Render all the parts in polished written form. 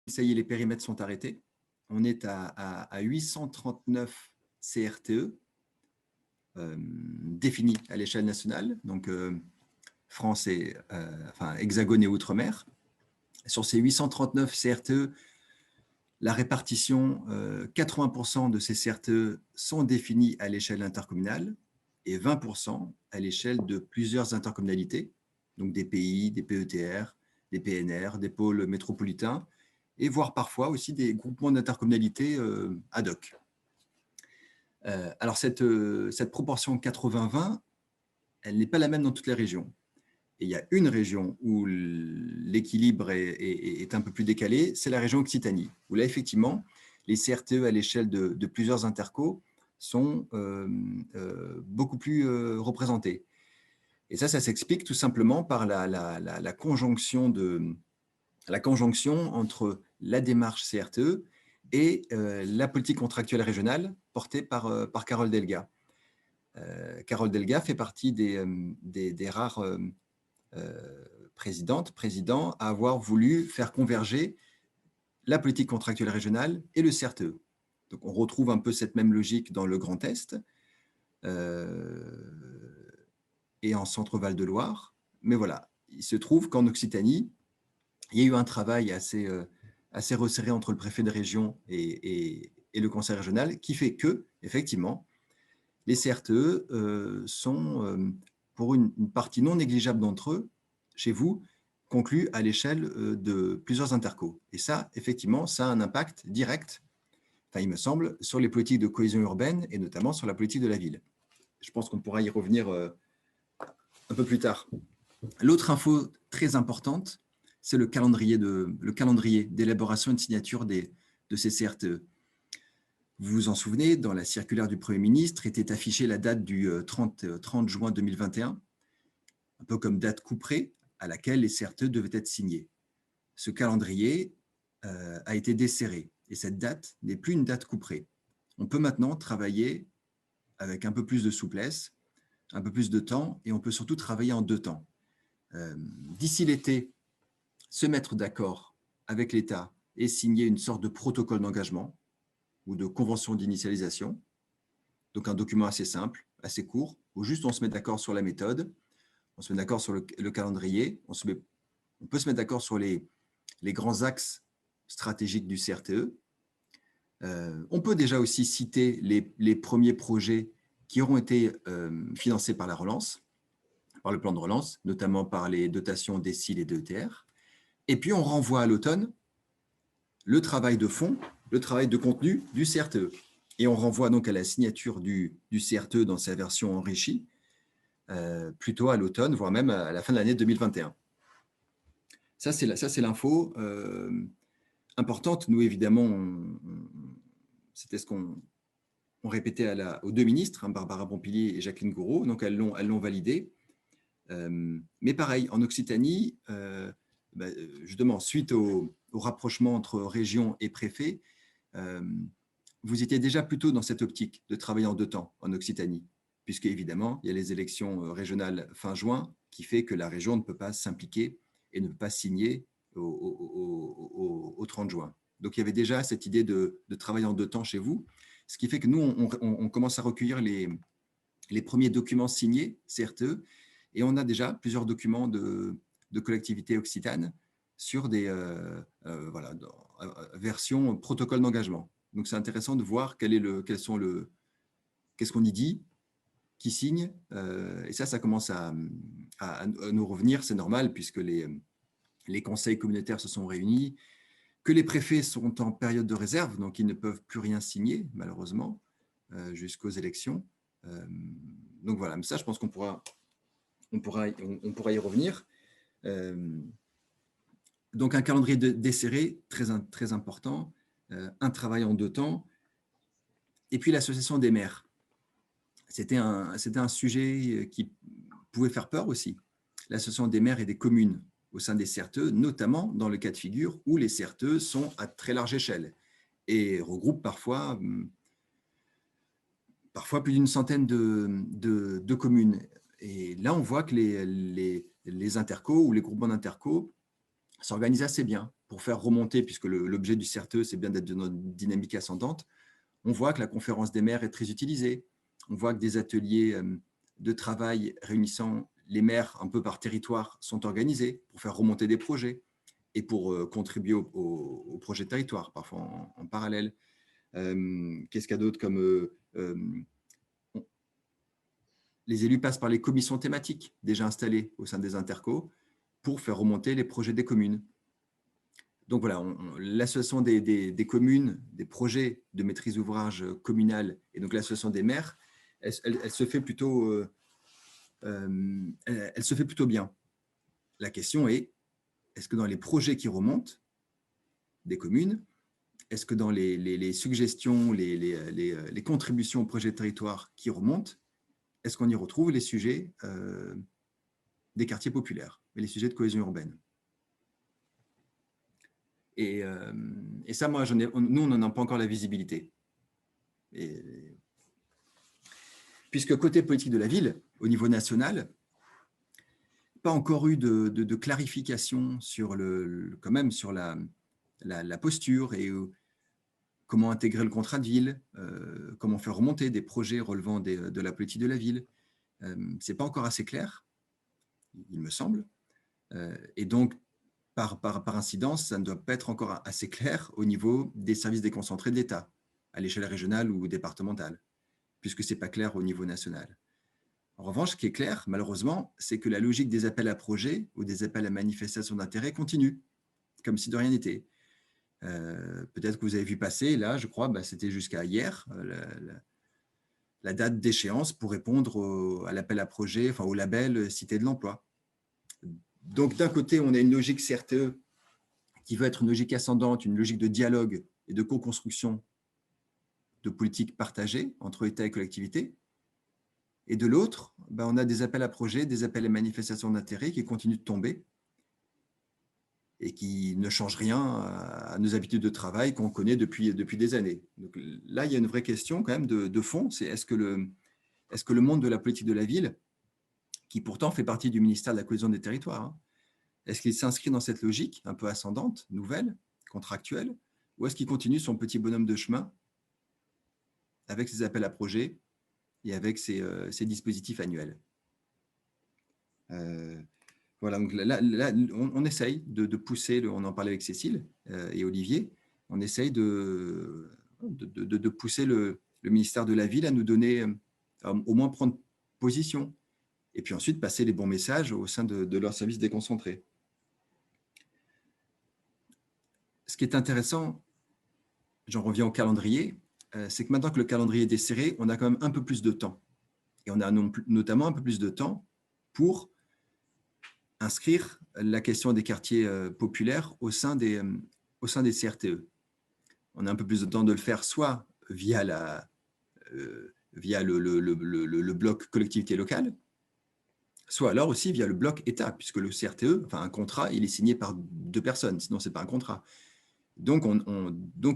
Ça y est, les périmètres sont arrêtés. On est à 839 CRTE définis à l'échelle nationale, donc France et Hexagone et Outre-mer. Sur ces 839 CRTE, la répartition, 80% de ces CRTE sont définis à l'échelle intercommunale et 20% à l'échelle de plusieurs intercommunalités, donc des PI, des PETR, des PNR, des pôles métropolitains, et voire parfois aussi des groupements d'intercommunalités ad hoc. Alors cette proportion 80-20, elle n'est pas la même dans toutes les régions. Et il y a une région où l'équilibre est un peu plus décalé, c'est la région Occitanie, où là, effectivement, les CRTE à l'échelle de plusieurs intercos sont beaucoup plus représentés. Et ça s'explique tout simplement par la conjonction entre la démarche CRTE et la politique contractuelle régionale portée par Carole Delga. Carole Delga fait partie des rares présidents à avoir voulu faire converger la politique contractuelle régionale et le CRTE. Donc on retrouve un peu cette même logique dans le Grand Est et en Centre-Val de Loire. Mais voilà, il se trouve qu'en Occitanie, il y a eu un travail assez resserré entre le préfet de région et le conseil régional qui fait que, effectivement, les CRTE sont, pour une partie non négligeable d'entre eux, chez vous, conclus à l'échelle de plusieurs intercos. Et ça, effectivement, ça a un impact direct, enfin, il me semble, sur les politiques de cohésion urbaine et notamment sur la politique de la ville. Je pense qu'on pourra y revenir un peu plus tard. L'autre info très importante, c'est le calendrier d'élaboration et de signature de ces CRTE. Vous vous en souvenez, dans la circulaire du Premier ministre était affichée la date du 30 juin 2021, un peu comme date couperet à laquelle les CRTE devaient être signés. Ce calendrier a été desserré et cette date n'est plus une date couperet. On peut maintenant travailler avec un peu plus de souplesse, un peu plus de temps et on peut surtout travailler en deux temps. D'ici l'été, se mettre d'accord avec l'État et signer une sorte de protocole d'engagement ou de convention d'initialisation, donc un document assez simple, assez court, où juste on se met d'accord sur la méthode, on se met d'accord sur le calendrier, on peut se mettre d'accord sur les grands axes stratégiques du CRTE. On peut déjà aussi citer les premiers projets qui auront été financés par la relance, par le plan de relance, notamment par les dotations DSIL et DETR. Et puis on renvoie à l'automne le travail de fond, le travail de contenu du CRTE. Et on renvoie donc à la signature du CRTE dans sa version enrichie, plutôt à l'automne, voire même à la fin de l'année 2021. Ça, c'est l'info importante. Nous, évidemment, c'était ce qu'on répétait aux deux ministres, hein, Barbara Pompili et Jacqueline Gouraud, donc elles l'ont validé. Mais pareil, en Occitanie, justement, suite au rapprochement entre région et préfet, vous étiez déjà plutôt dans cette optique de travailler en deux temps en Occitanie, puisque évidemment, il y a les élections régionales fin juin qui fait que la région ne peut pas s'impliquer et ne peut pas signer au 30 juin. Donc, il y avait déjà cette idée de travailler en deux temps chez vous, ce qui fait que nous, on commence à recueillir les premiers documents signés, CRTE, et on a déjà plusieurs documents de collectivités occitanes sur des versions protocole d'engagement. Donc, c'est intéressant de voir qu'est-ce qu'on y dit, qui signe, et ça commence à nous revenir, c'est normal, puisque les conseils communautaires se sont réunis, que les préfets sont en période de réserve, donc ils ne peuvent plus rien signer, malheureusement, jusqu'aux élections. Donc voilà, mais ça, je pense qu'on pourra y revenir. Donc un calendrier desserré, très important, un travail en deux temps, et puis l'association des maires. C'était un sujet qui pouvait faire peur aussi. L'association des maires et des communes au sein des CRTE, notamment dans le cas de figure où les CRTE sont à très large échelle et regroupent parfois plus d'une centaine de communes. Et là, on voit que les intercos ou les groupements d'intercos s'organisent assez bien. pour faire remonter, puisque l'objet du CRTE, c'est bien d'être dans une dynamique ascendante, on voit que la conférence des maires est très utilisée. On voit que des ateliers de travail réunissant les maires un peu par territoire sont organisés pour faire remonter des projets et pour contribuer au projet de territoire, parfois en parallèle. Qu'est-ce qu'il y a d'autre comme… les élus passent par les commissions thématiques déjà installées au sein des intercos pour faire remonter les projets des communes. Donc voilà, l'association des communes, des projets de maîtrise d'ouvrage communale et donc l'association des maires, elle se fait plutôt bien. La question est, est-ce que dans les projets qui remontent des communes, est-ce que dans les suggestions, les contributions au projet de territoire qui remontent, est-ce qu'on y retrouve les sujets des quartiers populaires et les sujets de cohésion urbaine? Et ça, moi, nous, on n'en a pas encore la visibilité. Puisque côté politique de la ville, au niveau national, pas encore eu de clarification sur, quand même, sur la posture et comment intégrer le contrat de ville, comment faire remonter des projets relevant de la politique de la ville. Ce n'est pas encore assez clair, il me semble. Et donc, par incidence, ça ne doit pas être encore assez clair au niveau des services déconcentrés de l'État, à l'échelle régionale ou départementale, puisque ce n'est pas clair au niveau national. En revanche, ce qui est clair, malheureusement, c'est que la logique des appels à projets ou des appels à manifestation d'intérêt continue, comme si de rien n'était. Peut-être que vous avez vu passer, là, je crois, c'était jusqu'à hier, la date d'échéance pour répondre à l'appel à projet, enfin au label Cité de l'Emploi. Donc, d'un côté, on a une logique CRTE qui veut être une logique ascendante, une logique de dialogue et de co-construction de politiques partagées entre État et collectivités. Et de l'autre, on a des appels à projets, des appels à manifestations d'intérêt qui continuent de tomber et qui ne changent rien à nos habitudes de travail qu'on connaît depuis des années. Donc là, il y a une vraie question quand même de fond, c'est est-ce que le monde de la politique de la ville, qui pourtant fait partie du ministère de la cohésion des territoires, est-ce qu'il s'inscrit dans cette logique un peu ascendante, nouvelle, contractuelle, ou est-ce qu'il continue son petit bonhomme de chemin avec ses appels à projets et avec ses dispositifs annuels? Voilà, donc là on essaye de pousser, on en parlait avec Cécile et Olivier, on essaye de pousser le ministère de la Ville à nous donner, au moins prendre position, et puis ensuite passer les bons messages au sein de leurs services déconcentrés. Ce qui est intéressant, j'en reviens au calendrier, c'est que maintenant que le calendrier est desserré, on a quand même un peu plus de temps. Et on a notamment un peu plus de temps pour inscrire la question des quartiers populaires au sein des CRTE. On a un peu plus de temps de le faire soit via le bloc collectivité locale, soit alors aussi via le bloc État, puisque le CRTE, enfin un contrat, il est signé par 2 personnes, sinon ce n'est pas un contrat. Donc,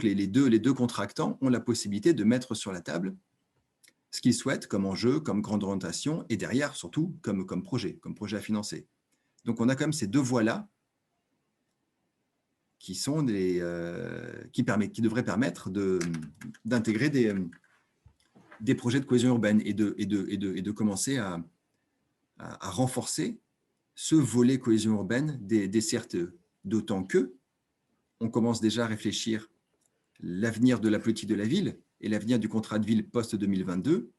les deux contractants ont la possibilité de mettre sur la table ce qu'ils souhaitent comme enjeu, comme grande orientation, et derrière, surtout, comme projet à financer. Donc, on a quand même ces deux voies-là qui devraient permettre d'intégrer des projets de cohésion urbaine et de commencer à renforcer ce volet cohésion urbaine des CRTE. D'autant que on commence déjà à réfléchir l'avenir de la politique de la ville et l'avenir du contrat de ville post-2022,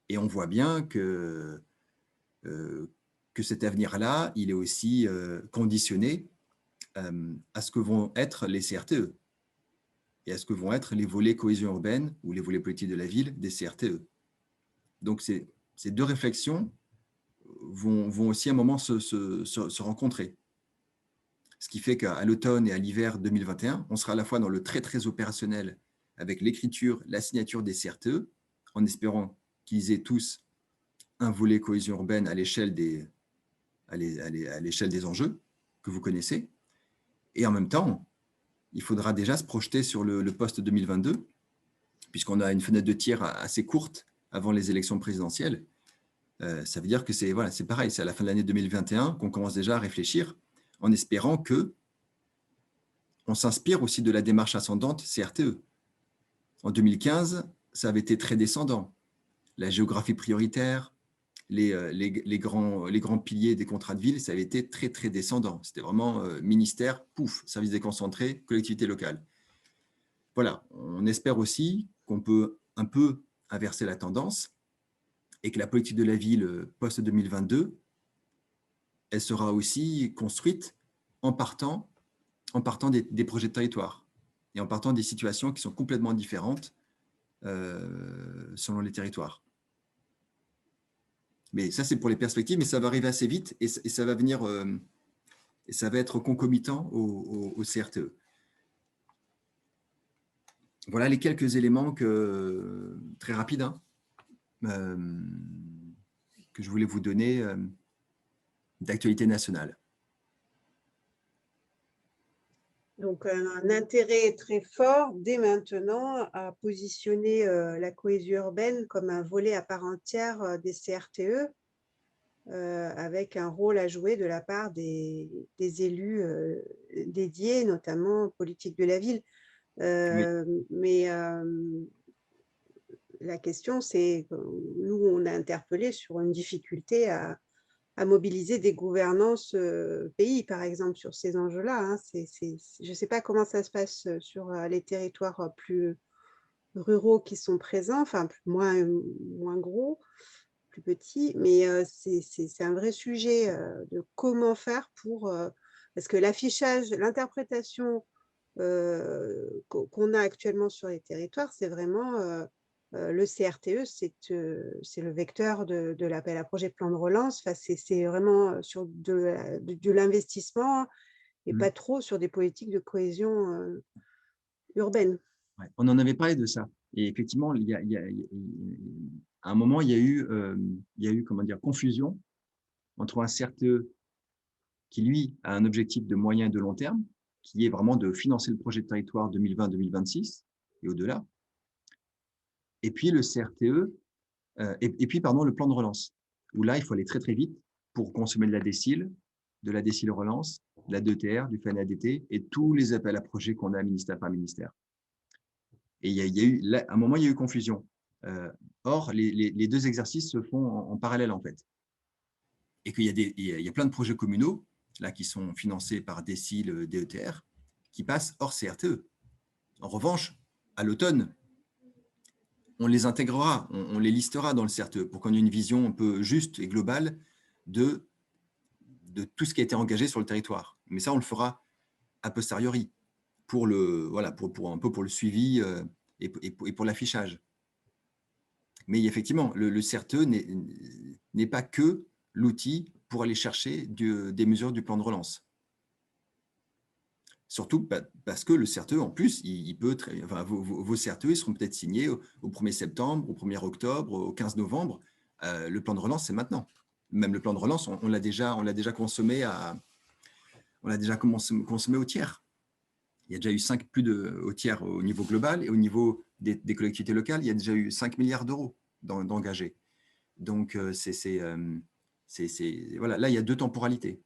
et on voit bien que cet avenir-là, il est aussi conditionné à ce que vont être les CRTE et à ce que vont être les volets cohésion urbaine ou les volets politiques de la ville des CRTE. Donc, ces deux réflexions vont aussi à un moment se rencontrer. Ce qui fait qu'à l'automne et à l'hiver 2021, on sera à la fois dans le très, très opérationnel avec l'écriture, la signature des CRTE, en espérant qu'ils aient tous un volet cohésion urbaine à l'échelle des enjeux que vous connaissez. Et en même temps, il faudra déjà se projeter sur le post-2022, puisqu'on a une fenêtre de tir assez courte avant les élections présidentielles. Ça veut dire que c'est pareil, c'est à la fin de l'année 2021 qu'on commence déjà à réfléchir en espérant que on s'inspire aussi de la démarche ascendante CRTE. En 2015, ça avait été très descendant. La géographie prioritaire, les grands piliers des contrats de ville, ça avait été très, très descendant. C'était vraiment ministère, pouf, service déconcentré, collectivité locale. Voilà, on espère aussi qu'on peut un peu inverser la tendance et que la politique de la ville post-2022, elle sera aussi construite en partant des projets de territoire et en partant des situations qui sont complètement différentes selon les territoires. Mais ça, c'est pour les perspectives, mais ça va arriver assez vite et ça va venir, et ça va être concomitant au CRTE. Voilà les quelques éléments très rapides hein, que je voulais vous donner d'actualité nationale. Donc, un intérêt très fort dès maintenant à positionner la cohésion urbaine comme un volet à part entière des CRTE, avec un rôle à jouer de la part des élus dédiés, notamment politique de la ville. Oui. Mais la question, c'est que nous, on a interpellé sur une difficulté à mobiliser des gouvernances pays, par exemple, sur ces enjeux-là. Hein. Je ne sais pas comment ça se passe sur les territoires plus ruraux qui sont présents, enfin moins gros, plus petits, mais c'est un vrai sujet de comment faire pour… parce que l'affichage, l'interprétation qu'on a actuellement sur les territoires, c'est vraiment… le CRTE, c'est le vecteur de l'appel à projet plan de relance. Enfin, c'est vraiment sur de l'investissement et pas trop sur des politiques de cohésion urbaine. Ouais, on en avait parlé de ça. Et effectivement, à un moment, il y a eu comment dire, confusion entre un CRTE qui, lui, a un objectif de moyen et de long terme, qui est vraiment de financer le projet de territoire 2020-2026 et au-delà, et puis le CRTE, et puis, pardon, le plan de relance, où là, il faut aller très, très vite pour consommer de la décile relance, de la DETR, du FNADT et tous les appels à projets qu'on a ministère par ministère. Et il y a eu, là, à un moment, il y a eu confusion. Or, les deux exercices se font en parallèle, en fait. Et qu'il y a plein de projets communaux, là, qui sont financés par décile, DETR, qui passent hors CRTE. En revanche, à l'automne, on les intégrera, on les listera dans le CRTE pour qu'on ait une vision un peu juste et globale de tout ce qui a été engagé sur le territoire. Mais ça, on le fera a posteriori pour un peu pour le suivi et pour l'affichage. Mais effectivement, le CRTE n'est pas que l'outil pour aller chercher des mesures du plan de relance. Surtout parce que le CRTE, en plus, il peut enfin, vos CRTE ils seront peut-être signés au 1er septembre, au 1er octobre, au 15 novembre. Le plan de relance, c'est maintenant. Même le plan de relance, on l'a déjà consommé au tiers. Il y a déjà eu au tiers au niveau global et au niveau des collectivités locales, il y a déjà eu 5 milliards d'euros d'engagés. Donc, voilà, là, il y a deux temporalités.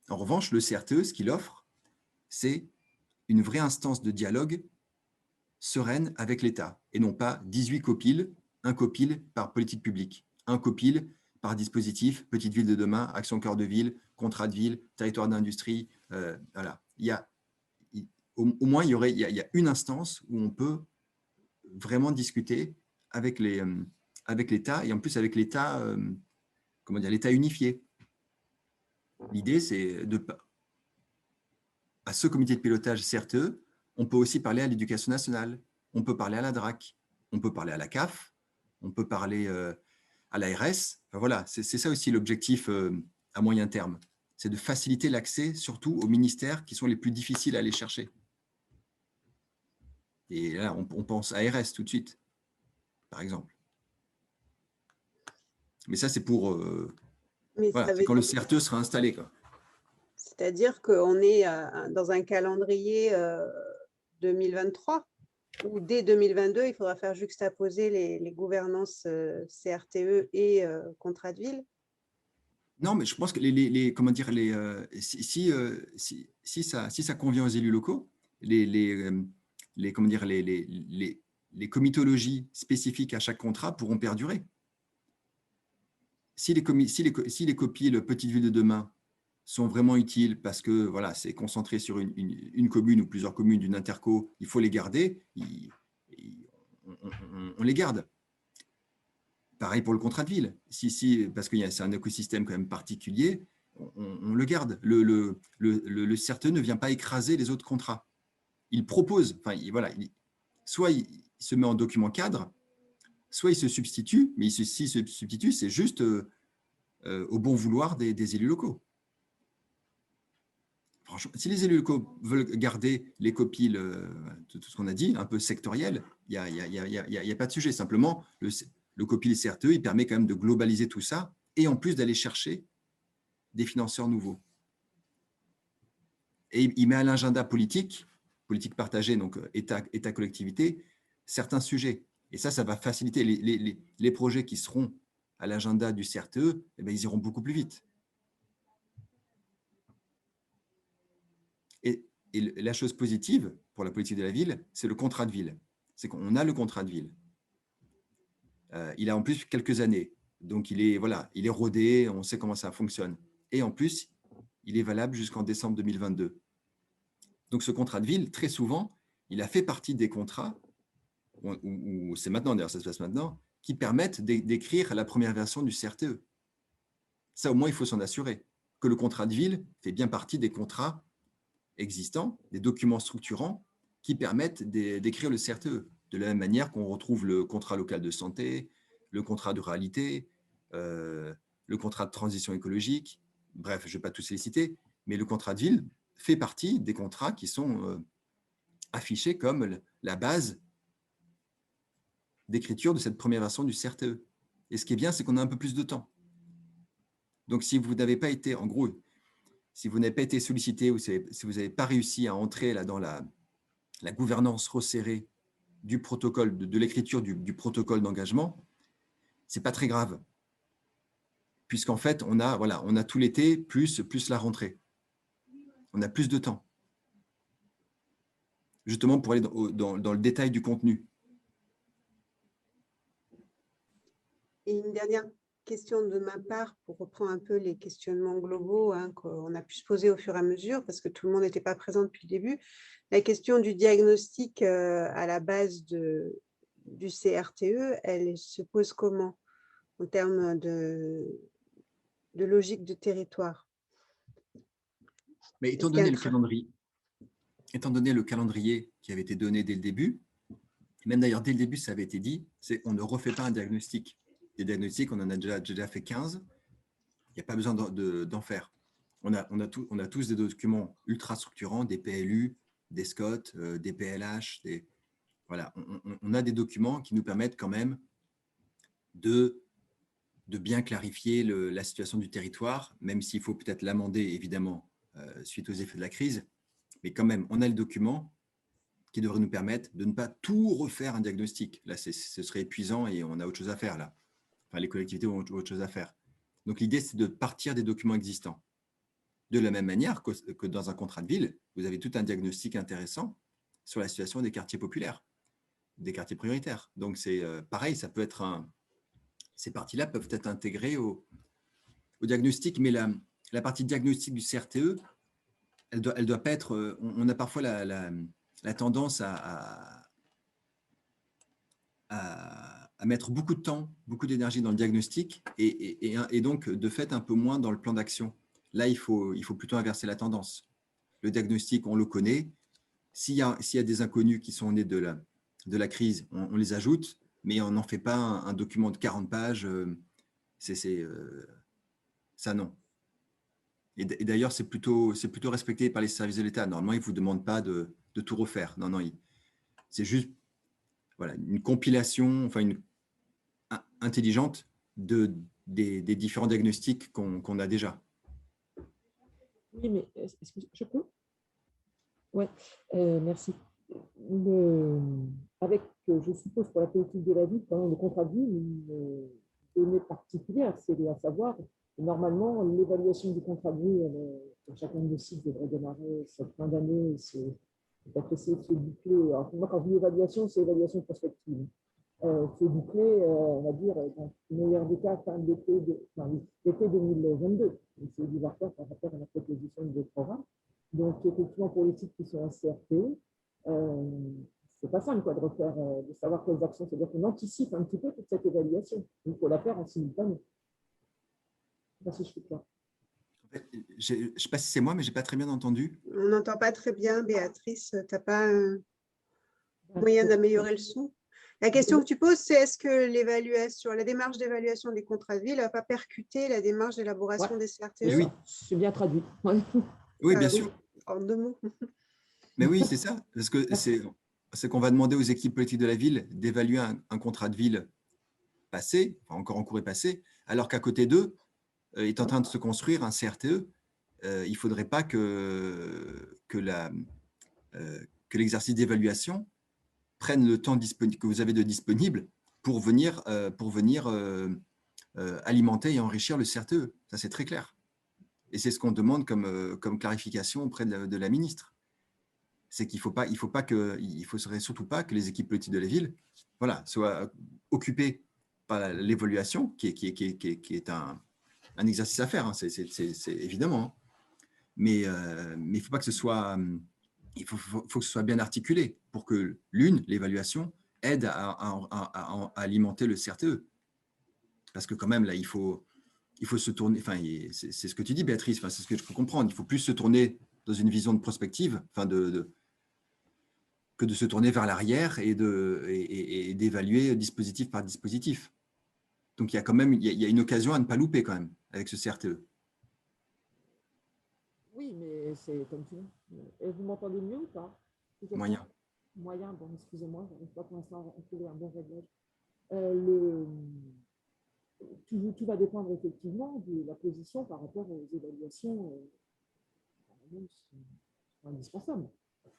En revanche, le CRTE, ce qu'il offre, c'est une vraie instance de dialogue sereine avec l'État et non pas 18 copiles, un copile par politique publique, un copile par dispositif, petite ville de demain, action cœur de ville, contrat de ville, territoire d'industrie. Voilà. Au moins, il y a une instance où on peut vraiment discuter avec l'État et en plus avec l'État, comment dire, l'État unifié. L'idée, c'est à ce comité de pilotage CRTE, on peut aussi parler à l'éducation nationale, on peut parler à la DRAC, on peut parler à la CAF, on peut parler à l'ARS. Enfin, voilà, c'est ça aussi l'objectif à moyen terme. C'est de faciliter l'accès surtout aux ministères qui sont les plus difficiles à aller chercher. Et là, on pense à ARS tout de suite, par exemple. Mais ça, c'est pour… voilà, c'est quand le CRTE sera installé, quoi. C'est-à-dire qu'on est dans un calendrier 2023, où dès 2022, il faudra faire juxtaposer les gouvernances CRTE et contrat de ville. Non, mais je pense que comment dire, si ça convient aux élus locaux, comment dire, les comitologies spécifiques à chaque contrat pourront perdurer. Si les copies le Petite Ville de demain sont vraiment utiles parce que voilà, c'est concentré sur une commune ou plusieurs communes d'une interco, il faut les garder, on les garde. Pareil pour le contrat de ville. Parce que c'est un écosystème quand même particulier, on le garde. Le CRTE ne vient pas écraser les autres contrats. Il propose, enfin, voilà, soit il se met en document cadre, soit il se substitue, mais s'il se substitue, c'est juste au bon vouloir des élus locaux. Franchement, si les élus locaux veulent garder les copies, tout ce qu'on a dit, un peu sectoriel, il n'y a pas de sujet. Simplement, le copie CRTE, il permet quand même de globaliser tout ça et en plus d'aller chercher des financeurs nouveaux. Et il met à l'agenda politique partagée, donc État-collectivité, certains sujets. Et ça va faciliter les projets qui seront à l'agenda du CRTE, eh bien, ils iront beaucoup plus vite. Et la chose positive pour la politique de la ville, c'est le contrat de ville. C'est qu'on a le contrat de ville. Il a en plus quelques années. Donc, il est rodé, on sait comment ça fonctionne. Et en plus, il est valable jusqu'en décembre 2022. Donc, ce contrat de ville, très souvent, il a fait partie des contrats, ou c'est maintenant, d'ailleurs, ça se passe maintenant, qui permettent d'écrire la première version du CRTE. Ça, au moins, il faut s'en assurer, que le contrat de ville fait bien partie des contrats existants, des documents structurants qui permettent d'écrire le CRTE. De la même manière qu'on retrouve le contrat local de santé, le contrat de ruralité, le contrat de transition écologique, bref, je ne vais pas tous les citer, mais le contrat de ville fait partie des contrats qui sont affichés comme la base d'écriture de cette première version du CRTE. Et ce qui est bien, c'est qu'on a un peu plus de temps. Donc, si vous n'avez pas été, en gros, si vous n'avez pas été sollicité ou si vous n'avez pas réussi à entrer là dans la gouvernance resserrée du protocole, de l'écriture du protocole d'engagement, ce n'est pas très grave. Puisqu'en fait, on a tout l'été plus la rentrée. On a plus de temps. Justement pour aller dans le détail du contenu. Et une dernière question de ma part pour reprendre un peu les questionnements globaux qu'on a pu se poser au fur et à mesure parce que tout le monde n'était pas présent depuis le début. La question du diagnostic à la base du CRTE, elle se pose comment en termes de logique de territoire? Mais étant donné le calendrier qui avait été donné dès le début, même d'ailleurs dès le début ça avait été dit, c'est on ne refait pas un diagnostic. Des diagnostics, on en a déjà fait 15, il n'y a pas besoin d'en faire. On a tous des documents ultra structurants, des PLU, des SCOT, des PLH, voilà, on a des documents qui nous permettent quand même de bien clarifier la situation du territoire, même s'il faut peut-être l'amender évidemment suite aux effets de la crise, mais quand même, on a le document qui devrait nous permettre de ne pas tout refaire un diagnostic. Là, ce serait épuisant et on a autre chose à faire là. Enfin, les collectivités ont autre chose à faire. Donc, l'idée, c'est de partir des documents existants. De la même manière que dans un contrat de ville, vous avez tout un diagnostic intéressant sur la situation des quartiers populaires, des quartiers prioritaires. Donc, c'est pareil, ça peut être ces parties-là peuvent être intégrées au diagnostic, mais la partie diagnostic du CRTE, elle doit pas être. On a parfois la tendance à mettre beaucoup de temps, beaucoup d'énergie dans le diagnostic et donc de fait un peu moins dans le plan d'action. Là, il faut plutôt inverser la tendance. Le diagnostic, on le connaît. S'il y a des inconnus qui sont nés de la crise, on les ajoute, mais on n'en fait pas un document de 40 pages. Ça, non. Et d'ailleurs, c'est plutôt respecté par les services de l'État. Normalement, ils ne vous demandent pas de tout refaire. Non, c'est juste voilà, une compilation, enfin intelligente des différents diagnostics qu'on a déjà. Oui, mais est-ce que je peux? Oui, merci. Avec, je suppose, pour la politique de la ville, quand même, le contrat de ville, donnée particulière, c'est à savoir, normalement, l'évaluation du contrat de vie, pour chacun de nos sites, devrait démarrer cette fin d'année, c'est peut-être essayer de se boucler. Alors, moi, quand je dis évaluation, c'est évaluation prospective. C'est bouclé, on va dire, dans le meilleur des cas, fin d'été 2022. Donc, c'est obligatoire par rapport à la proposition de programme. Donc, effectivement, pour les sites qui sont en CRTE, c'est pas simple quoi, de refaire, de savoir quelles actions. C'est-à-dire qu'on anticipe un petit peu toute cette évaluation. Il faut la faire en simultané. Je ne sais pas si je suis clair. Je ne sais pas si c'est moi, mais je n'ai pas très bien entendu. On n'entend pas très bien, Béatrice. Tu n'as pas un moyen d'améliorer le son? La question que tu poses, c'est est-ce que l'évaluation, la démarche d'évaluation des contrats de ville ne va pas percuter la démarche d'élaboration des CRTE? Oui, c'est bien traduit. Oui, bien sûr. En 2 mots. Mais oui, c'est ça. Parce que c'est qu'on va demander aux équipes politiques de la ville d'évaluer un contrat de ville passé, enfin encore en cours et passé, alors qu'à côté d'eux, est en train de se construire un CRTE. Il ne faudrait pas que l'exercice d'évaluation prenne le temps que vous avez de disponible pour venir alimenter et enrichir le CRTE. Ça, c'est très clair. Et c'est ce qu'on demande comme clarification auprès de la ministre. C'est qu'il ne faudrait surtout pas que les équipes politiques de la ville soient occupées par l'évaluation, qui est un exercice à faire, hein, c'est évidemment. Hein. Mais il ne faut pas que ce soit… Il faut que ce soit bien articulé pour que l'évaluation, aide à alimenter le CRTE. Parce que quand même, là, il faut se tourner… Enfin, c'est ce que tu dis, Béatrice, enfin, c'est ce que je peux comprendre. Il ne faut plus se tourner dans une vision de prospective, enfin que de se tourner vers l'arrière et d'évaluer dispositif par dispositif. Donc, il y a quand même il y a une occasion à ne pas louper quand même avec ce CRTE. Oui, mais c'est comme tu veux. Et vous m'entendez mieux ou pas? Moyen. Moyen, bon, excusez-moi, je n'arrive pas pour l'instant à trouver un bon réglage. Tout va dépendre effectivement de la position par rapport aux évaluations sont indispensables.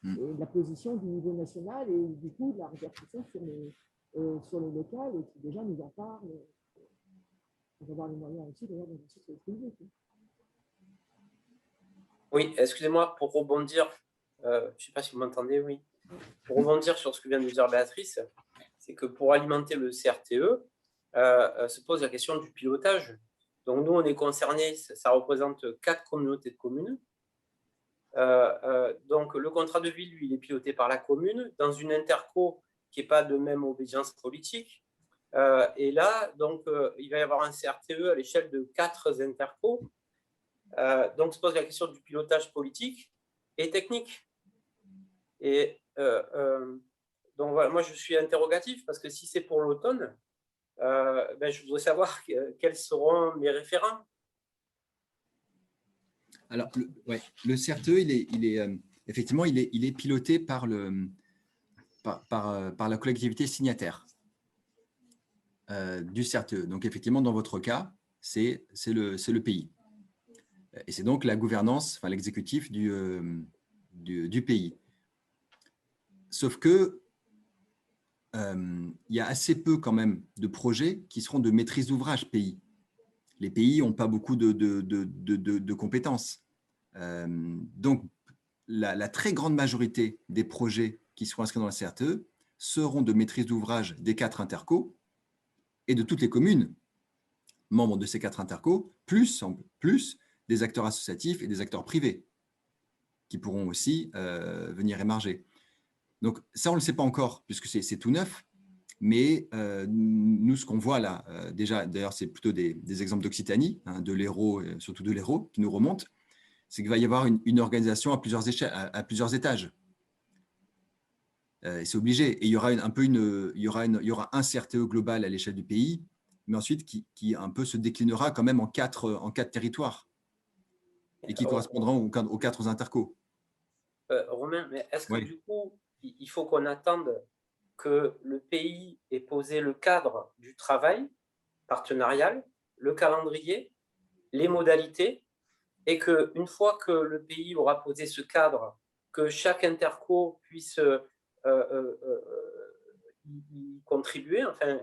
Et de la position du niveau national et du coup de la répercussion sur le local et qui déjà nous en parle. On va avoir les moyens aussi d'ailleurs de lancer sur le privé. Oui, excusez-moi, pour rebondir, je ne sais pas si vous m'entendez, oui. Pour rebondir sur ce que vient de dire Béatrice, c'est que pour alimenter le CRTE, se pose la question du pilotage. Donc nous, on est concernés, ça représente 4 communautés de communes. Donc le contrat de ville, lui, il est piloté par la commune, dans une interco qui n'est pas de même obédience politique. Et là, donc, il va y avoir un CRTE à l'échelle de 4 intercos. Donc se pose la question du pilotage politique et technique. Et donc voilà, moi je suis interrogatif parce que si c'est pour l'automne, je voudrais savoir quels seront mes référents. Alors, le CRTE, effectivement, il est piloté par la collectivité signataire du CRTE. Donc, effectivement, dans votre cas, c'est le pays. Et c'est donc la gouvernance, enfin l'exécutif du pays. Sauf que il y a assez peu quand même de projets qui seront de maîtrise d'ouvrage pays. Les pays n'ont pas beaucoup de compétences. Donc, la très grande majorité des projets qui seront inscrits dans la CRTE seront de maîtrise d'ouvrage des 4 intercos et de toutes les communes membres de ces 4 intercos, plus des acteurs associatifs et des acteurs privés qui pourront aussi venir émarger. Donc, ça, on ne le sait pas encore puisque c'est tout neuf. Mais nous, ce qu'on voit là, déjà, d'ailleurs, c'est plutôt des exemples d'Occitanie, hein, de l'Hérault, surtout de l'Hérault, qui nous remontent, c'est qu'il va y avoir une organisation à plusieurs étages. C'est obligé. Et il y aura il y aura un CRTE global à l'échelle du pays, mais ensuite qui un peu se déclinera quand même en quatre territoires et qui correspondront aux 4 intercos. Romain, mais est-ce que du coup, il faut qu'on attende que le pays ait posé le cadre du travail partenarial, le calendrier, les modalités, et qu'une fois que le pays aura posé ce cadre, que chaque interco puisse contribuer, enfin,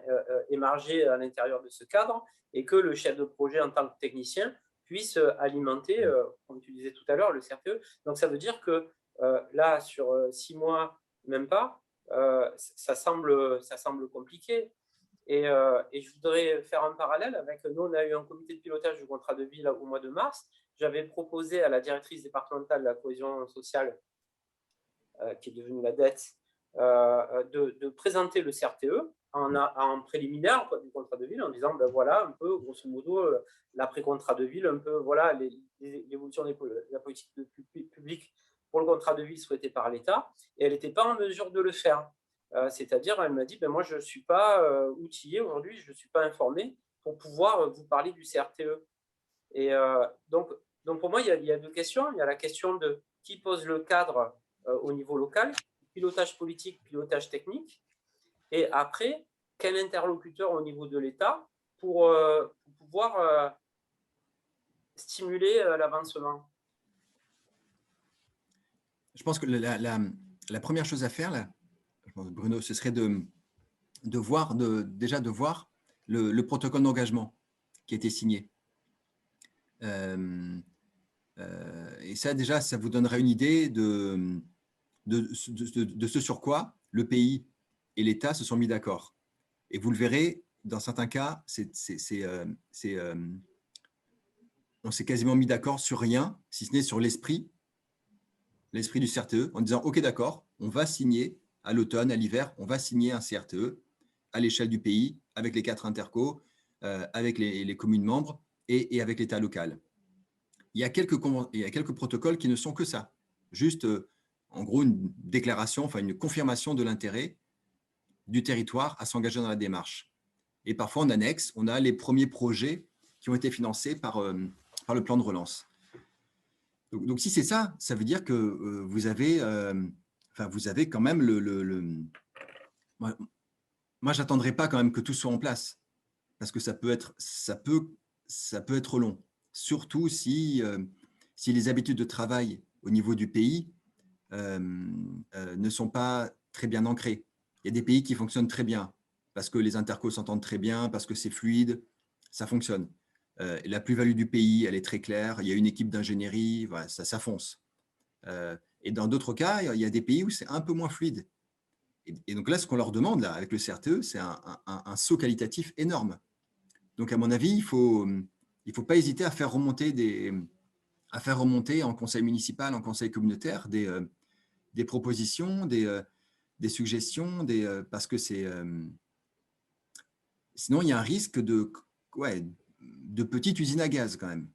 émarger à l'intérieur de ce cadre, et que le chef de projet en tant que technicien puisse alimenter, comme tu disais tout à l'heure, le CRTE. Donc ça veut dire que là, sur 6 mois, même pas, ça semble compliqué. Et je voudrais faire un parallèle avec, nous, on a eu un comité de pilotage du contrat de ville au mois de mars. J'avais proposé à la directrice départementale de la cohésion sociale, qui est devenue la DETS, de présenter le CRTE en préliminaire du contrat de ville, en disant, ben voilà, un peu, grosso modo, l'après-contrat de ville, un peu, voilà, l'évolution de la politique publique pour le contrat de ville souhaité par l'État. Et elle n'était pas en mesure de le faire. C'est-à-dire, elle m'a dit, ben moi, je ne suis pas outillée aujourd'hui, je ne suis pas informée pour pouvoir vous parler du CRTE. Et donc, pour moi, il y a 2 questions. Il y a la question de qui pose le cadre au niveau local, pilotage politique, pilotage technique. Et après, quel interlocuteur au niveau de l'État pour pouvoir stimuler l'avancement. Je pense que la première chose à faire, là, Bruno, ce serait de voir le protocole d'engagement qui a été signé. Et ça, déjà, ça vous donnera une idée de ce sur quoi le pays et l'État se sont mis d'accord. Et vous le verrez, dans certains cas, on s'est quasiment mis d'accord sur rien, si ce n'est sur l'esprit du CRTE, en disant « Ok, d'accord, on va signer à l'automne, à l'hiver, on va signer un CRTE à l'échelle du pays, avec les 4 intercos, avec les communes membres et avec l'État local. » Il y a quelques protocoles qui ne sont que ça. Juste, en gros, une déclaration, enfin une confirmation de l'intérêt du territoire à s'engager dans la démarche. Et parfois, en annexe, on a les premiers projets qui ont été financés par le plan de relance. Donc si c'est ça, ça veut dire que vous avez quand même Moi, je n'attendrai pas quand même que tout soit en place, parce que ça peut être long. Surtout si les habitudes de travail au niveau du pays ne sont pas très bien ancrées. Il y a des pays qui fonctionnent très bien, parce que les intercos s'entendent très bien, parce que c'est fluide, ça fonctionne. La plus-value du pays, elle est très claire, il y a une équipe d'ingénierie, voilà, ça fonce. Et dans d'autres cas, il y a des pays où c'est un peu moins fluide. Et donc là, ce qu'on leur demande là, avec le CRTE, c'est un saut qualitatif énorme. Donc, à mon avis, il ne faut pas hésiter à faire remonter en conseil municipal, en conseil communautaire, des propositions, des suggestions, parce que sinon, il y a un risque de petite usine à gaz quand même.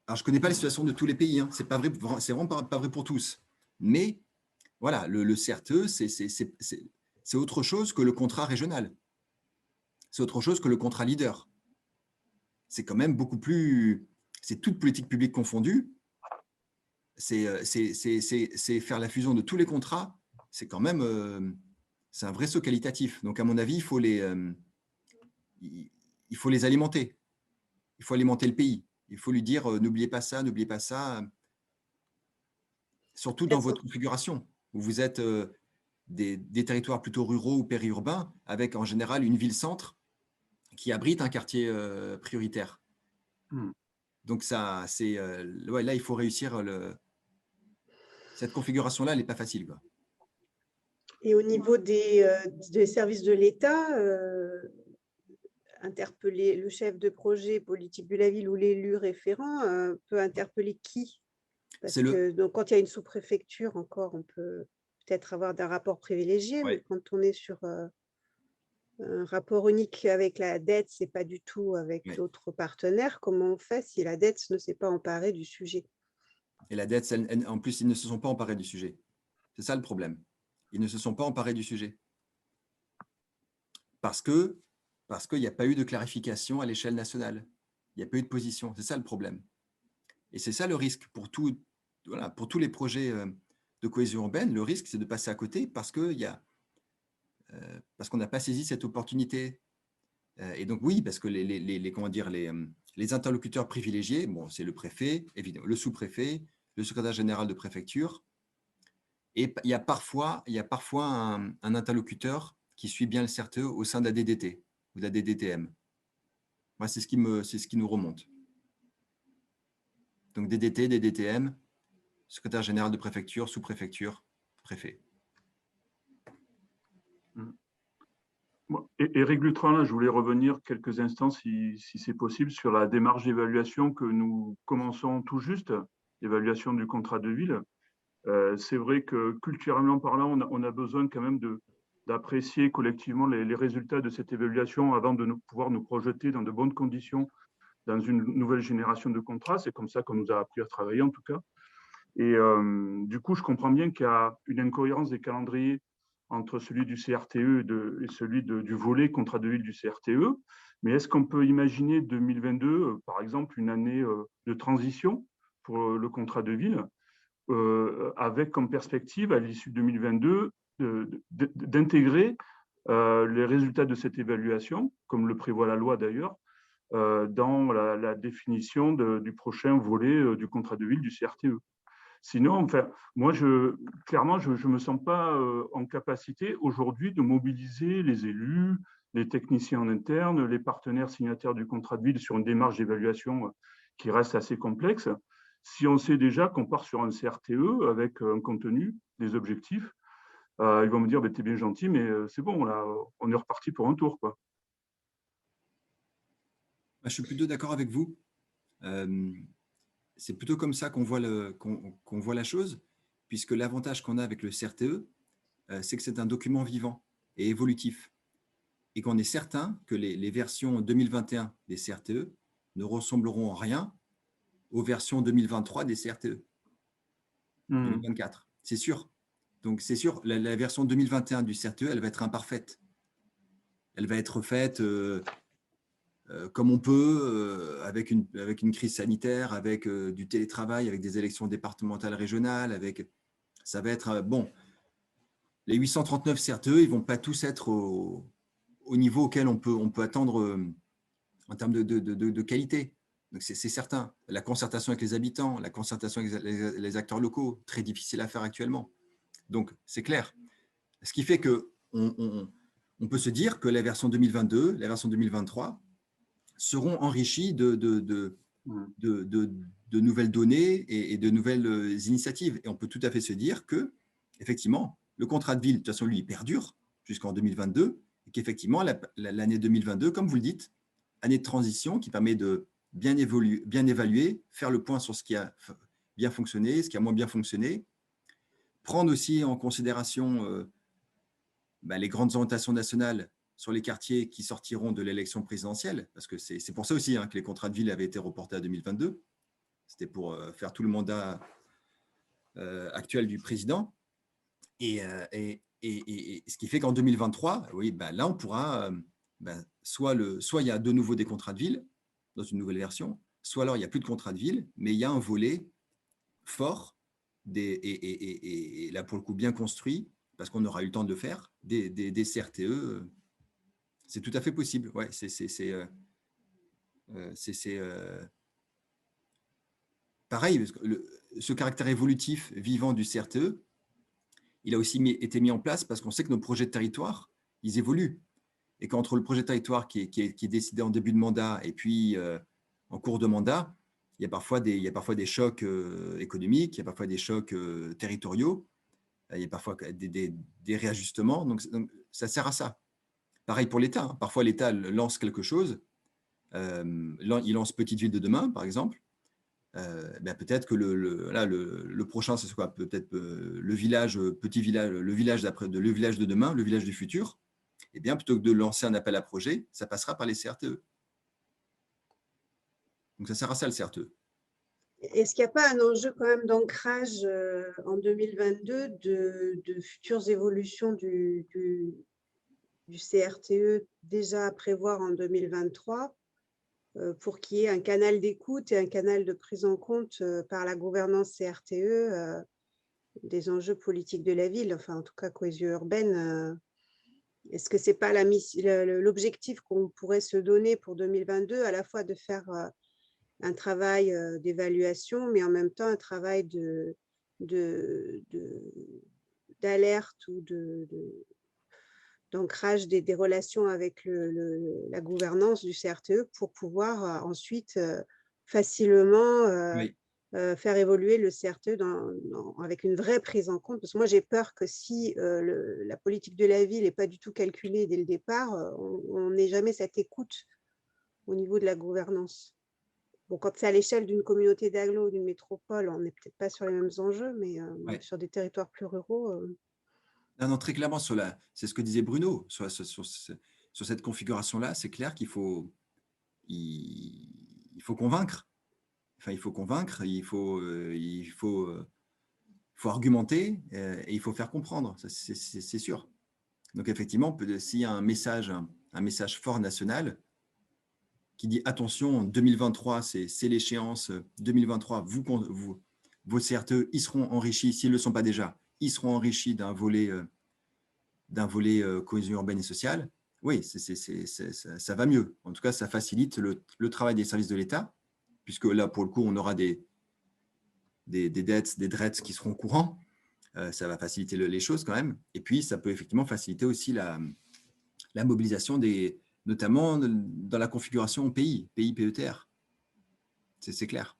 Alors, je ne connais pas la situation de tous les pays, hein. C'est vraiment pas vrai pour tous. Mais voilà, le CRTE, c'est autre chose que le contrat régional. C'est autre chose que le contrat leader. C'est quand même beaucoup plus… C'est toute politique publique confondue. C'est faire la fusion de tous les contrats. C'est quand même… c'est un vrai saut qualitatif. Donc, à mon avis, il faut les alimenter. Il faut alimenter le pays. Il faut lui dire n'oubliez pas ça, n'oubliez pas ça. Surtout dans votre configuration, où vous êtes des territoires plutôt ruraux ou périurbains, avec en général une ville-centre qui abrite un quartier prioritaire. Donc, ça, là, il faut réussir. Cette configuration-là, elle n'est pas facile, quoi. Et au niveau des services de l'État, interpeller le chef de projet politique de la ville ou l'élu référent peut interpeller qui? Parce que donc, quand il y a une sous-préfecture, encore, on peut peut-être avoir un rapport privilégié, mais quand on est sur un rapport unique avec la dette, ce n'est pas du tout avec d'autres partenaires. Comment on fait si la dette ne s'est pas emparée du sujet? Et la dette, en plus, ils ne se sont pas emparés du sujet. C'est ça le problème. Ils ne se sont pas emparés du sujet. Parce qu'il n'y a pas eu de clarification à l'échelle nationale. Il n'y a pas eu de position. C'est ça le problème. Et c'est ça le risque pour tous les projets de cohésion urbaine. Le risque, c'est de passer à côté parce qu'on n'a pas saisi cette opportunité. Et donc, oui, parce que les interlocuteurs privilégiés, bon, c'est le préfet, évidemment, le sous-préfet, le secrétaire général de préfecture. Et il y a parfois un interlocuteur qui suit bien le CRTE au sein de la DDT ou de la DDTM. Moi, c'est ce qui nous remonte. Donc DDT, DDTM, secrétaire général de préfecture, sous-préfecture, préfet. Éric Lutrin, là, je voulais revenir quelques instants, si c'est possible, sur la démarche d'évaluation que nous commençons tout juste, l'évaluation du contrat de ville. C'est vrai que culturellement parlant, on a besoin quand même d'apprécier collectivement les résultats de cette évaluation avant de pouvoir nous projeter dans de bonnes conditions dans une nouvelle génération de contrats. C'est comme ça qu'on nous a appris à travailler en tout cas. Et du coup, je comprends bien qu'il y a une incohérence des calendriers entre celui du CRTE et celui du volet contrat de ville du CRTE. Mais est-ce qu'on peut imaginer 2022, par exemple, une année de transition pour le contrat de ville, avec comme perspective, à l'issue de 2022, d'intégrer les résultats de cette évaluation, comme le prévoit la loi d'ailleurs, dans la définition du prochain volet du contrat de ville du CRTE. Sinon, enfin, moi, clairement, je ne me sens pas en capacité aujourd'hui de mobiliser les élus, les techniciens en interne, les partenaires signataires du contrat de ville sur une démarche d'évaluation qui reste assez complexe. Si on sait déjà qu'on part sur un CRTE avec un contenu, des objectifs, ils vont me dire, t'es bien gentil, mais c'est bon, là, on est reparti pour un tour, quoi. Je suis plutôt d'accord avec vous. C'est plutôt comme ça qu'on voit la chose, puisque l'avantage qu'on a avec le CRTE, c'est que c'est un document vivant et évolutif, et qu'on est certain que les versions 2021 des CRTE ne ressembleront en rien aux versions 2023 des CRTE, 2024. C'est sûr. Donc, c'est sûr, la version 2021 du CRTE, elle va être imparfaite. Elle va être faite comme on peut, avec une crise sanitaire, avec du télétravail, avec des élections départementales, régionales, ça va être bon. Les 839 CRTE, ils ne vont pas tous être au niveau auquel on peut attendre en termes de qualité. Donc c'est certain. La concertation avec les habitants, la concertation avec les acteurs locaux, très difficile à faire actuellement. Donc c'est clair. Ce qui fait qu'on peut se dire que la version 2022, la version 2023 seront enrichis de nouvelles données et de nouvelles initiatives. Et on peut tout à fait se dire que, effectivement, le contrat de ville, de toute façon, lui, il perdure jusqu'en 2022, et qu'effectivement, l'année 2022, comme vous le dites, année de transition qui permet de bien évaluer, faire le point sur ce qui a bien fonctionné, ce qui a moins bien fonctionné, prendre aussi en considération les grandes orientations nationales sur les quartiers qui sortiront de l'élection présidentielle, parce que c'est pour ça aussi que les contrats de ville avaient été reportés à 2022. C'était pour faire tout le mandat actuel du président. Et ce qui fait qu'en 2023, oui, là, on pourra, soit il y a de nouveau des contrats de ville dans une nouvelle version, soit alors il n'y a plus de contrats de ville, mais il y a un volet fort, et là, pour le coup, bien construit, parce qu'on aura eu le temps de le faire, des CRTE. C'est tout à fait possible. Ouais, pareil, parce que ce caractère évolutif vivant du CRTE, il a aussi été mis en place parce qu'on sait que nos projets de territoire, ils évoluent. Et qu'entre le projet de territoire qui est décidé en début de mandat et puis en cours de mandat, il y a parfois des chocs économiques, il y a parfois des chocs territoriaux, il y a parfois des réajustements. Donc, ça sert à ça. Pareil pour l'État. Parfois, l'État lance quelque chose. Il lance Petite Ville de demain, par exemple. Peut-être que le prochain, c'est quoi? Peut-être le village de demain, le village du futur. Eh bien, plutôt que de lancer un appel à projet, ça passera par les CRTE. Donc, ça sert à ça, le CRTE. Est-ce qu'il n'y a pas un enjeu quand même d'ancrage en 2022 de futures évolutions du CRTE déjà à prévoir en 2023 pour qu'il y ait un canal d'écoute et un canal de prise en compte par la gouvernance CRTE des enjeux politiques de la ville, enfin en tout cas cohésion urbaine. Est-ce que ce n'est pas l'objectif qu'on pourrait se donner pour 2022, à la fois de faire un travail d'évaluation, mais en même temps un travail d'alerte ou d'ancrage des relations avec la gouvernance du CRTE pour pouvoir ensuite facilement Oui, faire évoluer le CRTE avec une vraie prise en compte. Parce que moi, j'ai peur que si la politique de la ville n'est pas du tout calculée dès le départ, on n'ait jamais cette écoute au niveau de la gouvernance. Bon, quand c'est à l'échelle d'une communauté d'agglo, d'une métropole, on n'est peut-être pas sur les mêmes enjeux, mais ouais. sur des territoires plus ruraux. Non, non, très clairement, c'est ce que disait Bruno, sur cette configuration-là, c'est clair il faut convaincre. Enfin, il faut convaincre, faut argumenter et il faut faire comprendre, c'est sûr. Donc effectivement, s'il y a un message fort national qui dit attention, 2023, c'est l'échéance, 2023, vos CRTE, ils seront enrichis, s'ils ne le sont pas déjà, ils seront enrichis d'un volet cohésion urbaine et sociale. Oui, ça va mieux. En tout cas, ça facilite le travail des services de l'État, puisque là, pour le coup, on aura des dettes, des dreads qui seront courants. Ça va faciliter les choses quand même. Et puis, ça peut effectivement faciliter aussi la mobilisation notamment dans la configuration pays PETR. C'est clair.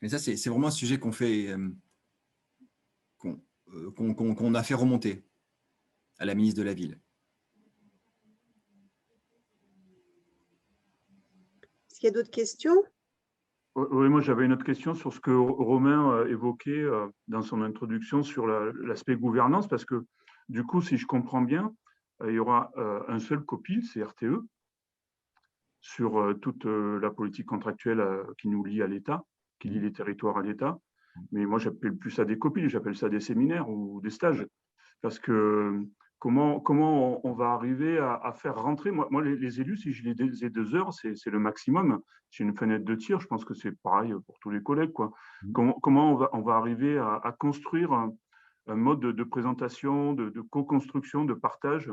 Mais ça, c'est vraiment un sujet qu'on a fait remonter à la ministre de la Ville. Est-ce qu'il y a d'autres questions? Oui, moi j'avais une autre question sur ce que Romain évoquait dans son introduction sur l'aspect gouvernance, parce que du coup, si je comprends bien, il y aura un seul COPIL, c'est RTE, sur toute la politique contractuelle qui nous lie à l'État, qui lie les territoires à l'État. Mais moi, j'appelle plus ça des COPIL, j'appelle ça des séminaires ou des stages. Parce que comment on va arriver à faire rentrer, moi les élus, si je les ai 2 heures, c'est le maximum. J'ai une fenêtre de tir, je pense que c'est pareil pour tous les collègues, quoi. Comment on va arriver à construire un mode de présentation, de co-construction, de partage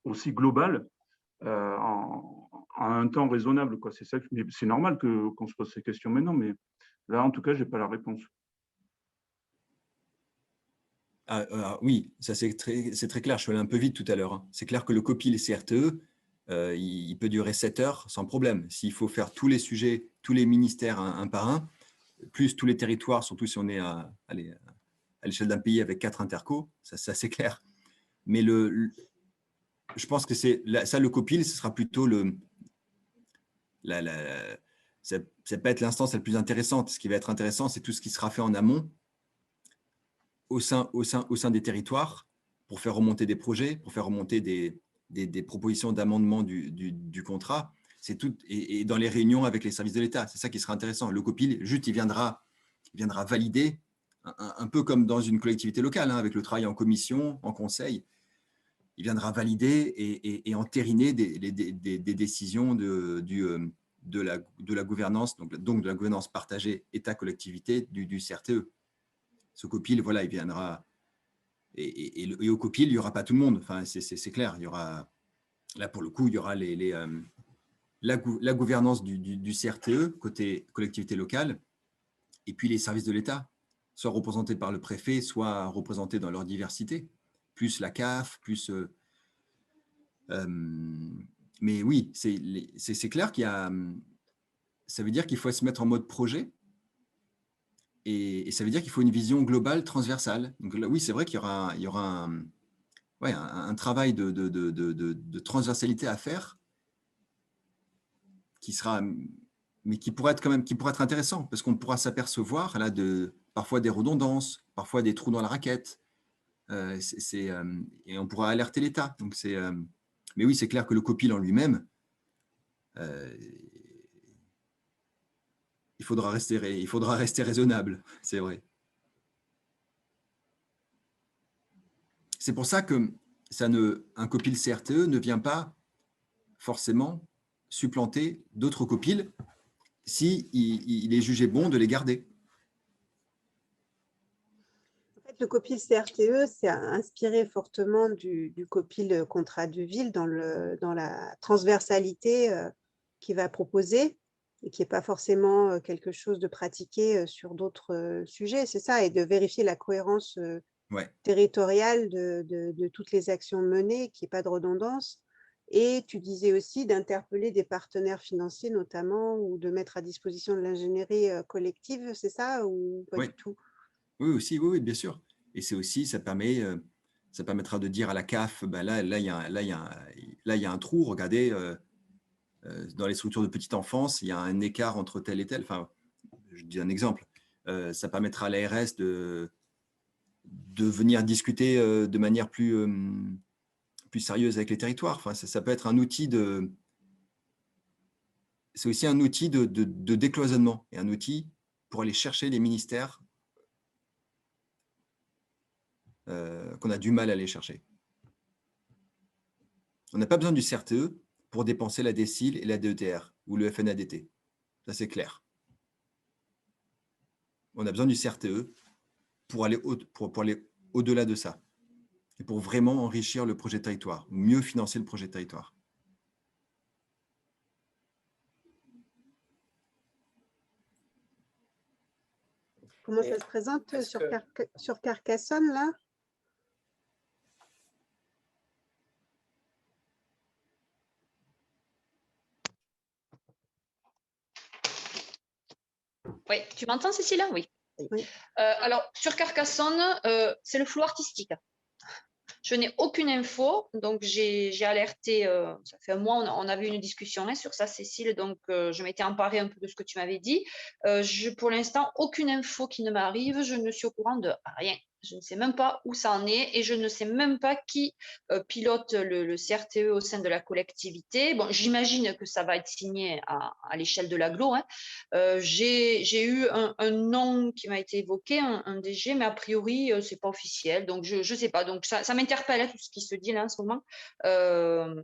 aussi global en un temps raisonnable, quoi. C'est ça, c'est normal qu'on se pose ces questions maintenant, mais là, en tout cas, j'ai pas la réponse. Oui, ça c'est très clair. Je suis allé un peu vite tout à l'heure. C'est clair que le COPIL CRTE, il peut durer 7 heures sans problème. S'il faut faire tous les sujets, tous les ministères un par un, plus tous les territoires, surtout si on est à l'échelle d'un pays avec 4 intercos, ça c'est clair. Mais je pense que ça, le COPIL, ce sera plutôt ça peut être l'instance la plus intéressante. Ce qui va être intéressant, c'est tout ce qui sera fait en amont, au sein des territoires, pour faire remonter des projets, pour faire remonter des propositions d'amendement du contrat. C'est tout, et dans les réunions avec les services de l'État, c'est ça qui sera intéressant. Le COPIL, juste, il viendra valider, un peu comme dans une collectivité locale, avec le travail en commission, en conseil. Il viendra valider et entériner des décisions de la gouvernance, donc de la gouvernance partagée État-collectivité du CRTE. Ce COPIL, voilà, il viendra. Et au COPIL, il n'y aura pas tout le monde. Enfin, c'est clair. Il y aura, là, pour le coup, il y aura la gouvernance du CRTE, côté collectivité locale, et puis les services de l'État, soit représentés par le préfet, soit représentés dans leur diversité, plus la CAF, plus. Mais oui, c'est clair qu'il y a. Ça veut dire qu'il faut se mettre en mode projet. Et ça veut dire qu'il faut une vision globale, transversale. Donc là, oui, c'est vrai qu'il y aura un travail de transversalité à faire mais qui pourrait être intéressant, parce qu'on pourra s'apercevoir là parfois des redondances, parfois des trous dans la raquette, et on pourra alerter l'État. Donc mais oui, c'est clair que le COPIL en lui-même, il faudra rester raisonnable, c'est vrai. C'est pour ça que un COPIL CRTE ne vient pas forcément supplanter d'autres COPIL si il est jugé bon de les garder. En fait, le COPIL CRTE s'est inspiré fortement du COPIL contrat de ville dans la transversalité qu'il va proposer. et qui n'est pas forcément quelque chose de pratiqué sur d'autres sujets, c'est ça, et de vérifier la cohérence Ouais. territoriale de toutes les actions menées, qu'il n'y ait pas de redondance. Et tu disais aussi d'interpeller des partenaires financiers notamment, ou de mettre à disposition de l'ingénierie collective, c'est ça, ou pas Ouais. du tout? Oui, aussi, oui, oui, bien sûr. Et c'est aussi, ça permettra de dire à la CAF, ben là, il y a un trou, regardez, dans les structures de petite enfance, il y a un écart entre tel et tel. Enfin, je dis un exemple. Ça permettra à l'ARS de venir discuter de manière plus sérieuse avec les territoires. Enfin, ça peut être un outil c'est aussi un outil de décloisonnement et un outil pour aller chercher les ministères qu'on a du mal à aller chercher. On n'a pas besoin du CRTE pour dépenser la DSIL et la DETR ou le FNADT. Ça, c'est clair. On a besoin du CRTE pour aller au-delà de ça et pour vraiment enrichir le projet de territoire, mieux financer le projet de territoire. Comment ça se présente sur Carcassonne, là? Oui, tu m'entends, Cécilia? Oui. Oui. Alors, sur Carcassonne, c'est le flou artistique. Je n'ai aucune info, donc j'ai alerté, ça fait un mois, on avait une discussion sur ça, Cécile, donc je m'étais emparée un peu de ce que tu m'avais dit. Pour l'instant, aucune info qui ne m'arrive, je ne suis au courant de rien. Je ne sais même pas où ça en est et je ne sais même pas qui pilote le CRTE au sein de la collectivité. Bon, j'imagine que ça va être signé à l'échelle de l'agglo. Hein. J'ai eu un nom qui m'a été évoqué, un DG, mais a priori, ce n'est pas officiel. Donc, je ne sais pas. Donc, ça m'interpelle, tout ce qui se dit là en ce moment,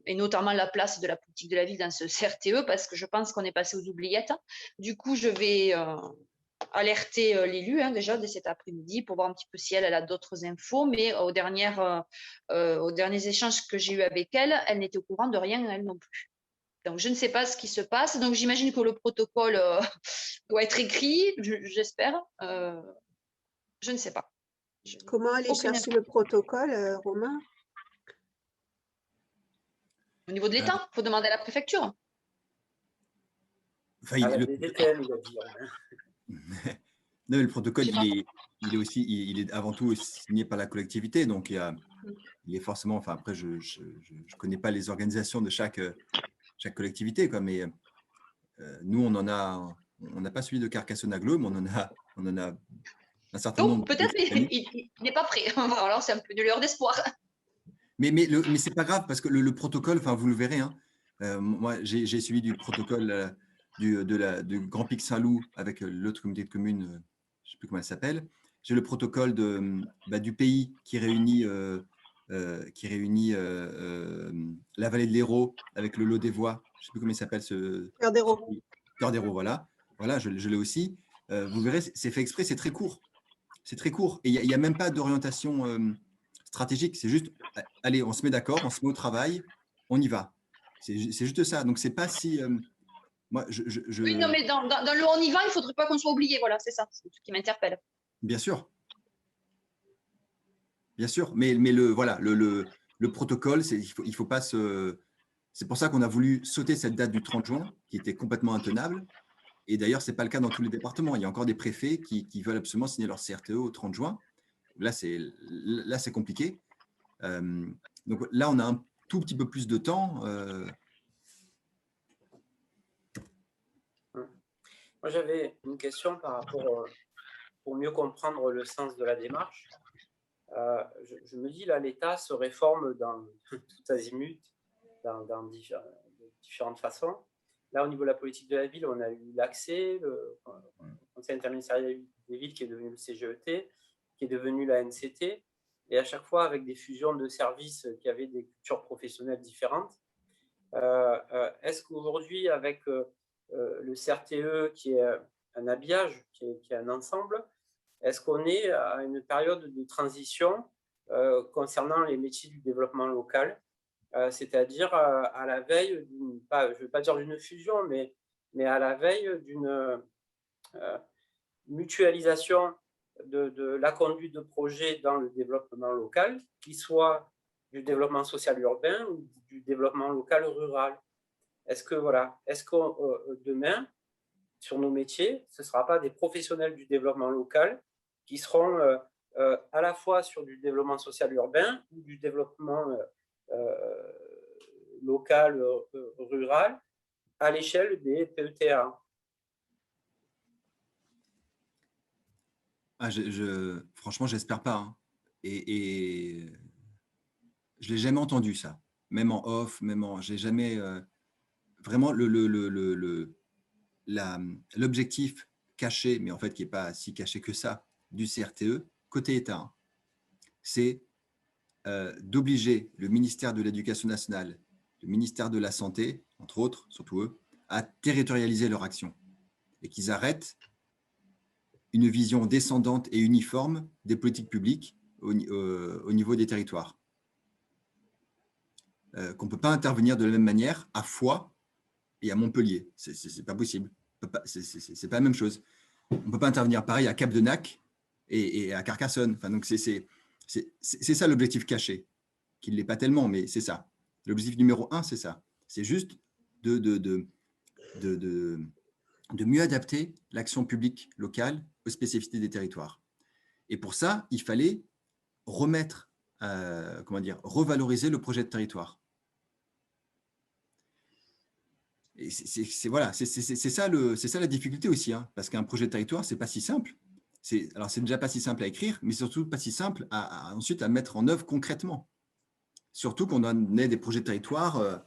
et notamment la place de la politique de la ville dans ce CRTE, parce que je pense qu'on est passé aux oubliettes. Du coup, je vais alerter l'élu déjà dès cet après-midi pour voir un petit peu si elle a d'autres infos, mais aux derniers échanges que j'ai eus avec elle, elle n'était au courant de rien, elle non plus. Donc, je ne sais pas ce qui se passe. Donc, j'imagine que le protocole doit être écrit, j'espère. Je ne sais pas. Comment aller chercher le protocole, Romain? Au niveau de l'État, il faut demander à la préfecture. Enfin, la DTM, il a dit. Non, le protocole, il est avant tout signé par la collectivité, donc il est forcément. Enfin, après, je ne connais pas les organisations de chaque collectivité, quoi, mais nous, on n'a pas celui de Carcassonne Agglo, mais on en a un certain nombre. Peut-être il n'est pas prêt. Alors, c'est un peu de l'heure d'espoir. Mais c'est pas grave parce que le protocole, enfin, vous le verrez. Hein, moi, j'ai suivi du protocole du Grand Pic Saint-Loup avec l'autre communauté de communes, je ne sais plus comment elle s'appelle. J'ai le protocole du pays qui réunit la vallée de l'Hérault avec le lot des voies. Je ne sais plus comment il s'appelle ce. Cœur d'Hérault. Cœur d'Hérault, voilà. Voilà, je l'ai aussi. Vous verrez, c'est fait exprès, c'est très court. C'est très court. Et il n'y a même pas d'orientation stratégique. C'est juste, allez, on se met d'accord, on se met au travail, on y va. C'est juste ça. Donc, c'est pas si. Moi, Oui, non, mais dans le on y va, il ne faudrait pas qu'on soit oublié. Voilà, c'est ça, c'est ce qui m'interpelle. Bien sûr. Bien sûr. Mais le protocole, il faut pas se. C'est pour ça qu'on a voulu sauter cette date du 30 juin, qui était complètement intenable. Et d'ailleurs, ce n'est pas le cas dans tous les départements. Il y a encore des préfets qui veulent absolument signer leur CRTE au 30 juin. Là, c'est compliqué. Donc là, on a un tout petit peu plus de temps. Moi, j'avais une question par rapport, pour mieux comprendre le sens de la démarche. Je me dis, là, l'État se réforme dans tout azimut, dans différentes façons. Là, au niveau de la politique de la ville, on a eu l'accès, le Conseil interministériel des villes qui est devenu le CGET, qui est devenu la NCT, et à chaque fois avec des fusions de services qui avaient des cultures professionnelles différentes. Est-ce qu'aujourd'hui, avec le CRTE qui est un habillage, qui est un ensemble, est-ce qu'on est à une période de transition concernant les métiers du développement local, c'est-à-dire à la veille, je ne veux pas dire d'une fusion, mais mais à la veille d'une mutualisation de la conduite de projet dans le développement local, qui soit du développement social urbain ou du développement local rural. Est-ce que demain, sur nos métiers, ce ne sera pas des professionnels du développement local qui seront à la fois sur du développement social urbain ou du développement local, rural, à l'échelle des PETA? Franchement, j'espère pas, hein. Et je l'ai jamais entendu ça, même en off, j'ai jamais vraiment l'objectif caché, mais en fait qui n'est pas si caché que ça, du CRTE côté État, hein, c'est d'obliger le ministère de l'Éducation nationale, le ministère de la Santé, entre autres, surtout eux, à territorialiser leur action et qu'ils arrêtent une vision descendante et uniforme des politiques publiques au niveau des territoires. Qu'on ne peut pas intervenir de la même manière à Foix et à Montpellier. C'est pas possible. C'est pas la même chose. On ne peut pas intervenir pareil à Cap-de-Nac et à Carcassonne. Enfin, donc c'est ça l'objectif caché, qui ne l'est pas tellement, mais c'est ça. L'objectif numéro 1, c'est ça. C'est juste de mieux adapter l'action publique locale aux spécificités des territoires. Et pour ça, il fallait revaloriser le projet de territoire. Et c'est ça la difficulté aussi, hein, parce qu'un projet de territoire, c'est pas si simple. Alors, c'est déjà pas si simple à écrire, mais surtout pas si simple ensuite à mettre en œuvre concrètement. Surtout qu'on ait des projets de territoire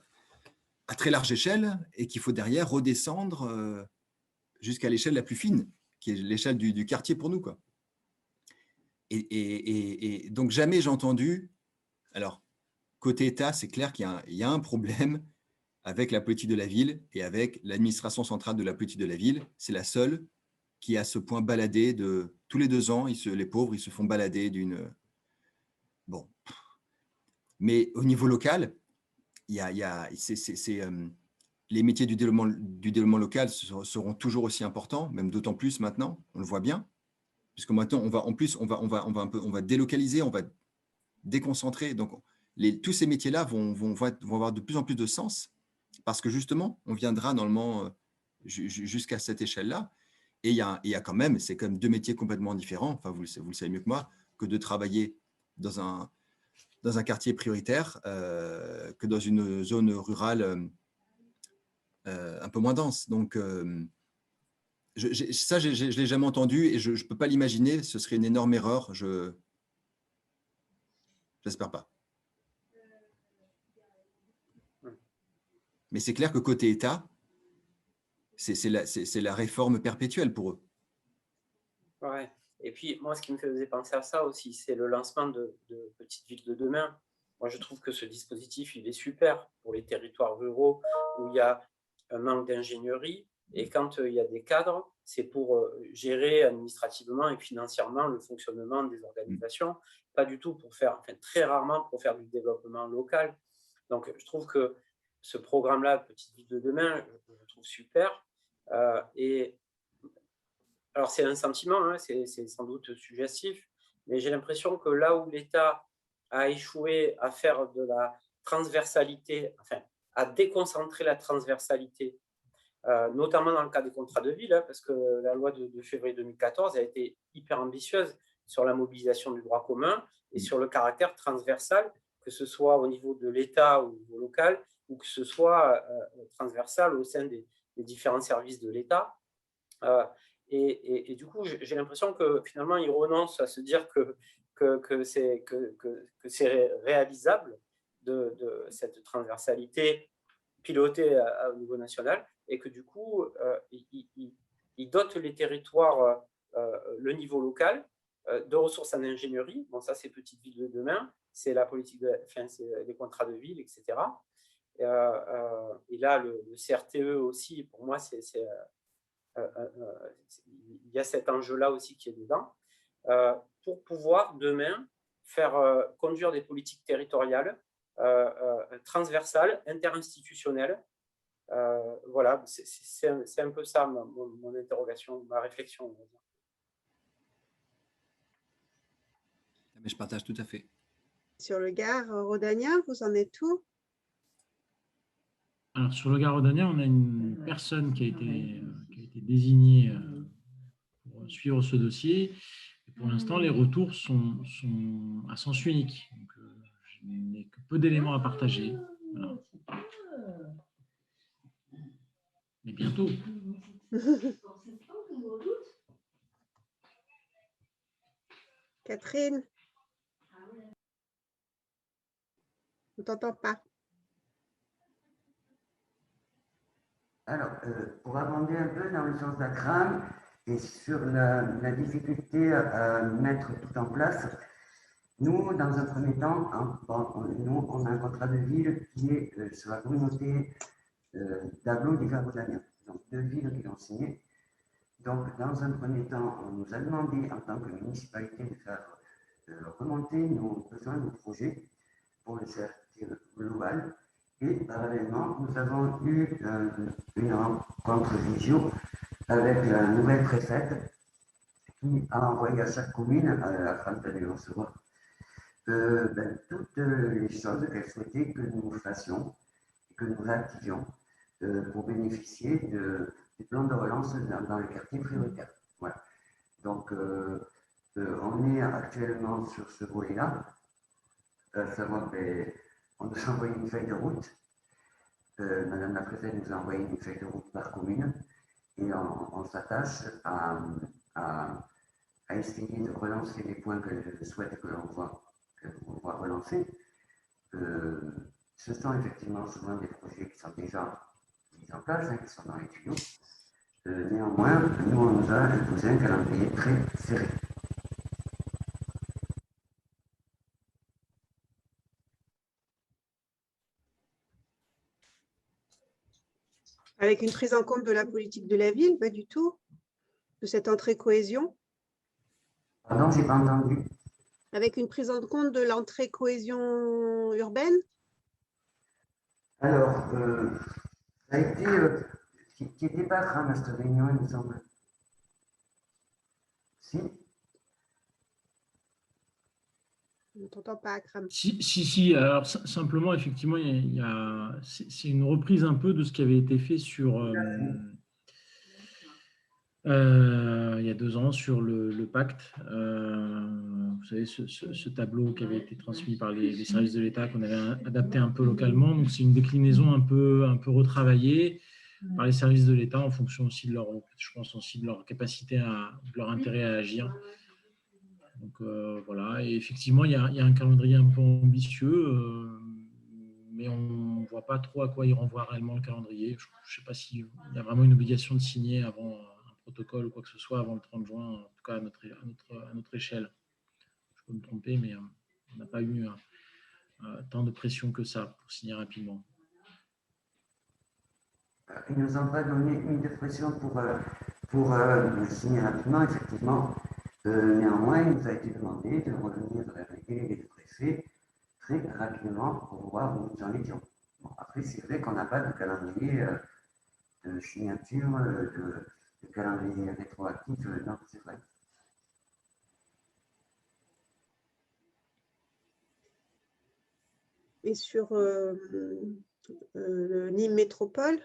à très large échelle et qu'il faut derrière redescendre jusqu'à l'échelle la plus fine, qui est l'échelle du quartier pour nous, quoi. Et donc, jamais j'ai entendu… Alors, côté État, c'est clair qu'il y a un problème avec la politique de la ville et avec l'administration centrale de la politique de la ville. C'est la seule qui à ce point baladé tous les 2 ans, les pauvres, ils se font balader d'une… Bon. Mais au niveau local, les métiers du développement local seront toujours aussi importants, même d'autant plus maintenant, on le voit bien, puisque maintenant, on va délocaliser, on va déconcentrer. Donc, tous ces métiers-là vont avoir de plus en plus de sens, parce que justement, on viendra normalement jusqu'à cette échelle-là. Et il y a quand même, c'est quand même 2 métiers complètement différents, enfin, vous le savez mieux que moi, que de travailler dans un quartier prioritaire que dans une zone rurale un peu moins dense. Donc, ça, je ne l'ai jamais entendu et je ne peux pas l'imaginer. Ce serait une énorme erreur. J'espère pas. Mais c'est clair que côté État, c'est la réforme perpétuelle pour eux. Ouais. Et puis, moi, ce qui me faisait penser à ça aussi, c'est le lancement de Petites Villes de demain. Moi, je trouve que ce dispositif, il est super pour les territoires ruraux où il y a un manque d'ingénierie. Et quand il y a des cadres, c'est pour gérer administrativement et financièrement le fonctionnement des organisations, pas du tout pour faire, enfin très rarement pour faire du développement local. Donc, je trouve que ce programme-là, Petites Villes de demain, je le trouve super. Et alors, c'est un sentiment, hein, c'est sans doute suggestif, mais j'ai l'impression que là où l'État a échoué à faire de la transversalité, enfin, à déconcentrer la transversalité, notamment dans le cas des contrats de ville, hein, parce que la loi de février 2014 a été hyper ambitieuse sur la mobilisation du droit commun et sur le caractère transversal, que ce soit au niveau de l'État ou au niveau local, ou que ce soit transversal au sein des différents services de l'État. Et du coup, j'ai l'impression que finalement, ils renoncent à se dire que c'est réalisable de cette transversalité pilotée au niveau national et que du coup, ils dotent les territoires, le niveau local, de ressources en ingénierie. Bon, ça, c'est Petites Villes de demain, c'est la politique, c'est les contrats de ville, etc. Et là, le CRTE aussi, pour moi, il y a cet enjeu-là aussi qui est dedans, pour pouvoir demain faire conduire des politiques territoriales transversales, interinstitutionnelles, Voilà, c'est un peu ça mon interrogation, ma réflexion. On va dire. Mais je partage tout à fait. Sur le Gard rhodanien, vous en êtes où? Alors, sur le Gard rhodanien, on a une personne qui a été désignée pour suivre ce dossier. Et pour l'instant, les retours sont à sens unique. Donc, je n'ai que peu d'éléments à partager. Voilà. Mais bientôt. Catherine? On ne t'entend pas. Alors, pour abonder un peu dans le sens d'Akram et sur la difficulté à mettre tout en place, nous, dans un premier temps, nous, on a un contrat de ville qui est sur la communauté d'Aglo du Gard rhodanien. Donc, 2 villes qui l'ont signé. Donc, dans un premier temps, on nous a demandé, en tant que municipalité, de faire remonter nos besoins, nos projets pour le CRT global. Et parallèlement, nous avons eu une rencontre visio avec la nouvelle préfète qui a envoyé à chaque commune, afin de les recevoir, toutes les choses qu'elle souhaitait que nous fassions et que nous activions pour bénéficier du plan de relance dans les quartiers prioritaires. Voilà. Donc, on est actuellement sur ce volet-là, savoir on nous a envoyé une feuille de route. Madame la préfète nous a envoyé une feuille de route par commune et on s'attache à essayer de relancer les points que je souhaite que l'on voit relancer. Ce sont effectivement souvent des projets qui sont déjà mis en place, qui sont dans les tuyaux. Néanmoins, nous, on nous a imposé un calendrier très serré. Avec une prise en compte de la politique de la ville, pas du tout, de cette entrée cohésion. Pardon, je n'ai pas entendu. Avec une prise en compte de l'entrée cohésion urbaine. Alors, ça a été, qui n'était pas à cette réunion, il me semble. Si. On ne t'entend pas, Akram. Si. Alors, simplement, effectivement, c'est une reprise un peu de ce qui avait été fait sur... il y a 2 ans sur le pacte. Vous savez, ce tableau qui avait été transmis par les services de l'État, qu'on avait adapté un peu localement. Donc, c'est une déclinaison un peu retravaillée par les services de l'État en fonction aussi de leur capacité, de leur intérêt à agir. Donc, voilà. Et effectivement, il y a un calendrier un peu ambitieux, mais on ne voit pas trop à quoi il renvoie réellement le calendrier. Je ne sais pas s'il y a vraiment une obligation de signer avant protocole ou quoi que ce soit avant le 30 juin, en tout cas à notre échelle. Je peux me tromper, mais on n'a pas eu tant de pression que ça pour signer rapidement. Ils ne nous ont pas donné une de pression pour signer rapidement, effectivement. Néanmoins, il nous a été demandé de revenir vers les délégués de préfet très rapidement pour voir où nous en étions. Bon, après, c'est vrai qu'on n'a pas de calendrier de signature, de calendrier rétroactif, non, c'est vrai. Et sur Nîmes Métropole?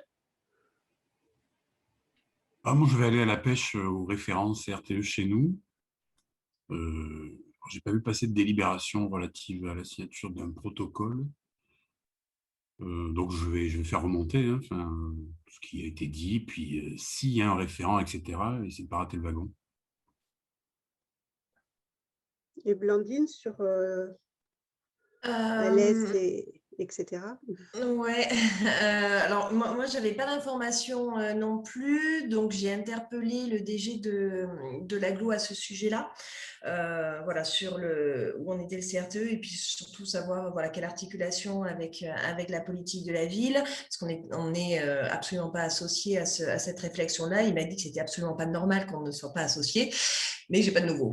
Moi, je vais aller à la pêche aux références RTE chez nous. Je n'ai pas vu passer de délibération relative à la signature d'un protocole. Donc, je vais faire remonter tout ce qui a été dit. Puis, s'il y a un référent, etc., essayer de ne pas rater le wagon. Et Blandine sur Alès, etc. Ouais, alors moi je n'avais pas d'informations non plus, donc j'ai interpellé le DG de l'Aglo à ce sujet-là. voilà, sur où en était le CRTE, et puis surtout savoir voilà, quelle articulation avec la politique de la ville, parce qu'on est absolument pas associé à cette réflexion-là. Il m'a dit que c'était absolument pas normal qu'on ne soit pas associé, mais j'ai pas de nouveau.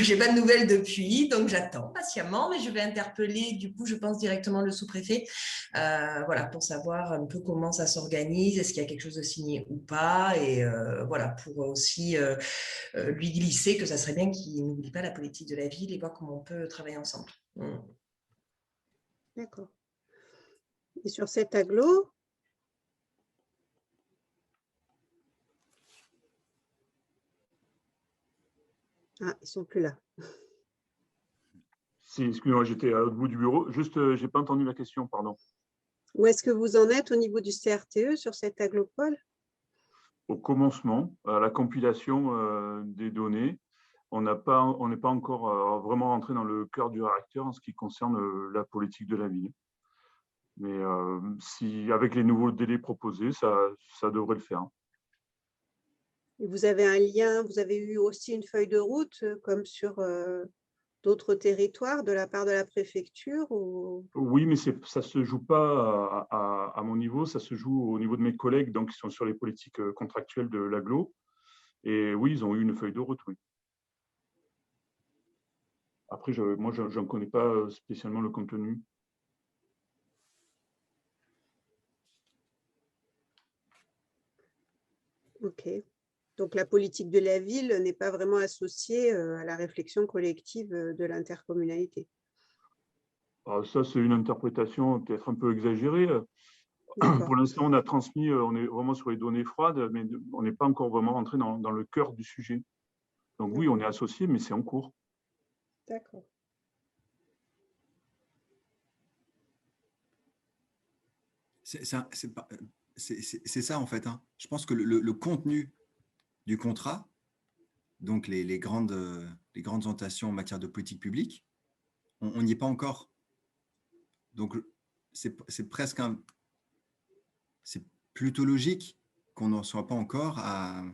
J'ai pas de nouvelles depuis, donc j'attends patiemment, mais je vais interpeller, du coup, je pense directement le sous-préfet, voilà, pour savoir un peu comment ça s'organise, est-ce qu'il y a quelque chose de signé ou pas, et voilà, pour aussi lui glisser que ça serait bien qu'il n'oublie pas la politique de la ville et voir comment on peut travailler ensemble. D'accord. Et sur cet agglo, ah, ils sont plus là. Excusez-moi, j'étais à l'autre bout du bureau. Juste, je n'ai pas entendu la question, pardon. Où est-ce que vous en êtes au niveau du CRTE sur cet aglopole? Au commencement, à la compilation des données, on n'est pas encore vraiment rentré dans le cœur du réacteur en ce qui concerne la politique de la ville. Mais si, avec les nouveaux délais proposés, ça devrait le faire. Et vous avez un lien, vous avez eu aussi une feuille de route comme sur d'autres territoires de la part de la préfecture ou... Oui, mais ça ne se joue pas à mon niveau, ça se joue au niveau de mes collègues donc, qui sont sur les politiques contractuelles de l'agglo. Et oui, ils ont eu une feuille de route, oui. Après, moi, je n'en connais pas spécialement le contenu. Ok. Donc, la politique de la ville n'est pas vraiment associée à la réflexion collective de l'intercommunalité. Ça, c'est une interprétation peut-être un peu exagérée. Pour l'instant, on a transmis, on est vraiment sur les données froides, mais on n'est pas encore vraiment rentré dans le cœur du sujet. Donc oui, on est associé, mais c'est en cours. D'accord. C'est ça, en fait. Hein. Je pense que le contenu du contrat, donc les grandes orientations en matière de politique publique, on n'y est pas encore. Donc, c'est presque c'est plutôt logique qu'on n'en soit pas encore à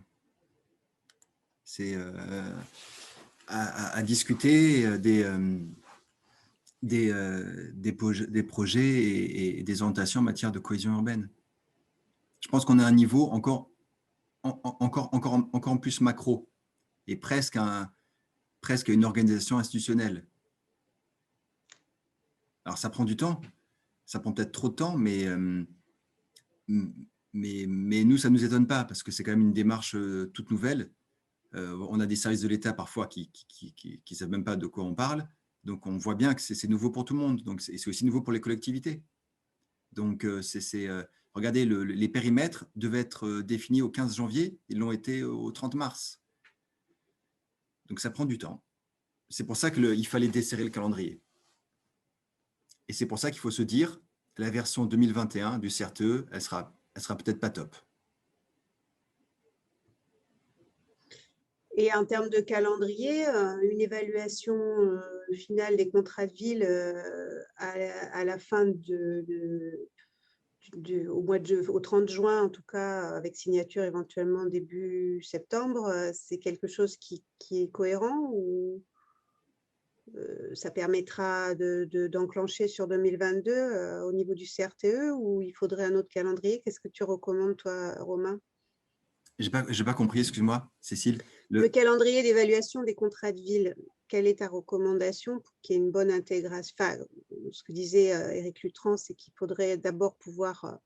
discuter des projets et des orientations en matière de cohésion urbaine. Je pense qu'on a un niveau encore plus macro et presque une organisation institutionnelle. Alors, ça prend du temps, ça prend peut-être trop de temps, mais nous, ça ne nous étonne pas parce que c'est quand même une démarche toute nouvelle. On a des services de l'État parfois qui ne savent même pas de quoi on parle. Donc, on voit bien que c'est nouveau pour tout le monde. Donc, c'est aussi nouveau pour les collectivités. Donc, regardez, les périmètres devaient être définis au 15 janvier. Ils l'ont été au 30 mars. Donc, ça prend du temps. C'est pour ça qu'il fallait desserrer le calendrier. Et c'est pour ça qu'il faut se dire que la version 2021 du CRTE, elle sera peut-être pas top. Et en termes de calendrier, une évaluation finale des contrats de ville à la fin au 30 juin, en tout cas, avec signature éventuellement début septembre, c'est quelque chose qui est cohérent ou ça permettra d'enclencher sur 2022 au niveau du CRTE ou il faudrait un autre calendrier? Qu'est-ce que tu recommandes, toi, Romain? Je n'ai pas compris, excuse-moi, Cécile. Le calendrier d'évaluation des contrats de ville, quelle est ta recommandation pour qu'il y ait une bonne intégration? Enfin, ce que disait Éric Luttrand, c'est qu'il faudrait d'abord pouvoir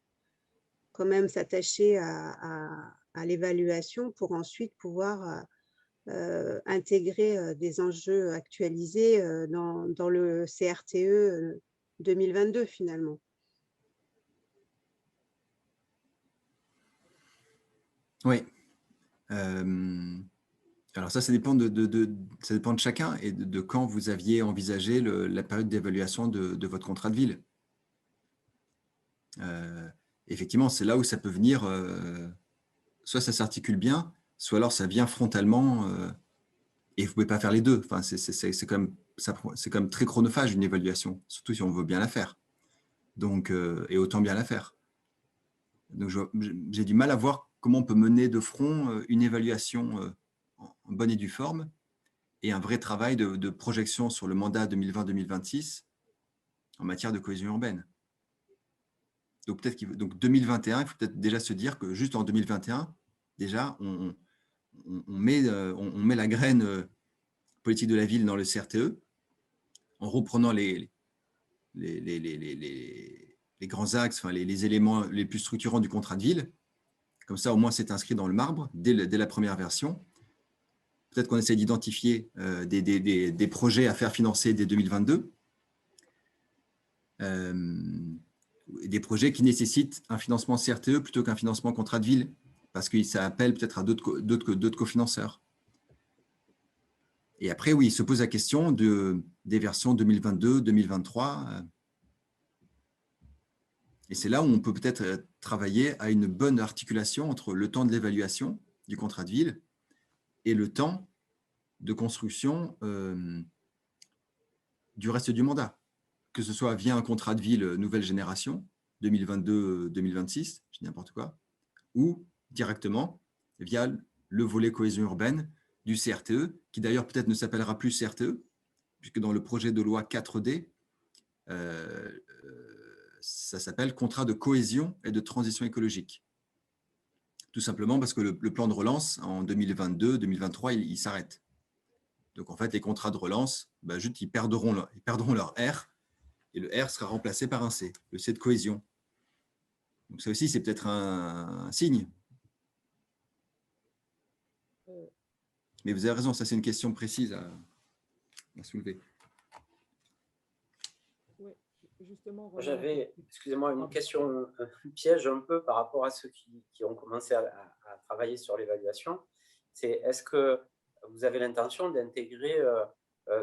quand même s'attacher à l'évaluation pour ensuite pouvoir intégrer des enjeux actualisés dans le CRTE 2022 finalement. Oui. Alors ça dépend ça dépend de chacun et de quand vous aviez envisagé la période d'évaluation de votre contrat de ville. Effectivement, c'est là où ça peut venir, soit ça s'articule bien, soit alors ça vient frontalement et vous ne pouvez pas faire les deux. Enfin, c'est quand même très chronophage une évaluation, surtout si on veut bien la faire. Donc, et autant bien la faire. Donc j'ai du mal à voir comment on peut mener de front une évaluation en bonne et due forme et un vrai travail de projection sur le mandat 2020-2026 en matière de cohésion urbaine. Donc, donc 2021, il faut peut-être déjà se dire que juste en 2021, déjà, on met la graine politique de la ville dans le CRTE en reprenant les grands axes, enfin, les éléments les plus structurants du contrat de ville. Comme ça, au moins, c'est inscrit dans le marbre dès la première version. Peut-être qu'on essaie d'identifier des projets à faire financer dès 2022. Des projets qui nécessitent un financement CRTE plutôt qu'un financement contrat de ville, parce que ça appelle peut-être à d'autres cofinanceurs. Et après, oui, il se pose la question des versions 2022, 2023. Et c'est là où on peut peut-être travailler à une bonne articulation entre le temps de l'évaluation du contrat de ville et le temps de construction du reste du mandat, que ce soit via un contrat de ville nouvelle génération, 2022-2026, je dis n'importe quoi, ou directement via le volet cohésion urbaine du CRTE, qui d'ailleurs peut-être ne s'appellera plus CRTE, puisque dans le projet de loi 4D, ça s'appelle contrat de cohésion et de transition écologique. Tout simplement parce que le plan de relance en 2022-2023, il s'arrête. Donc en fait, les contrats de relance, juste, ils perdront leur R, et le R sera remplacé par un C, le C de cohésion. Donc ça aussi, c'est peut-être un signe. Mais vous avez raison, ça c'est une question précise à soulever. J'avais, excusez-moi, une question piège un peu par rapport à ceux qui ont commencé à travailler sur l'évaluation. C'est est-ce que vous avez l'intention d'intégrer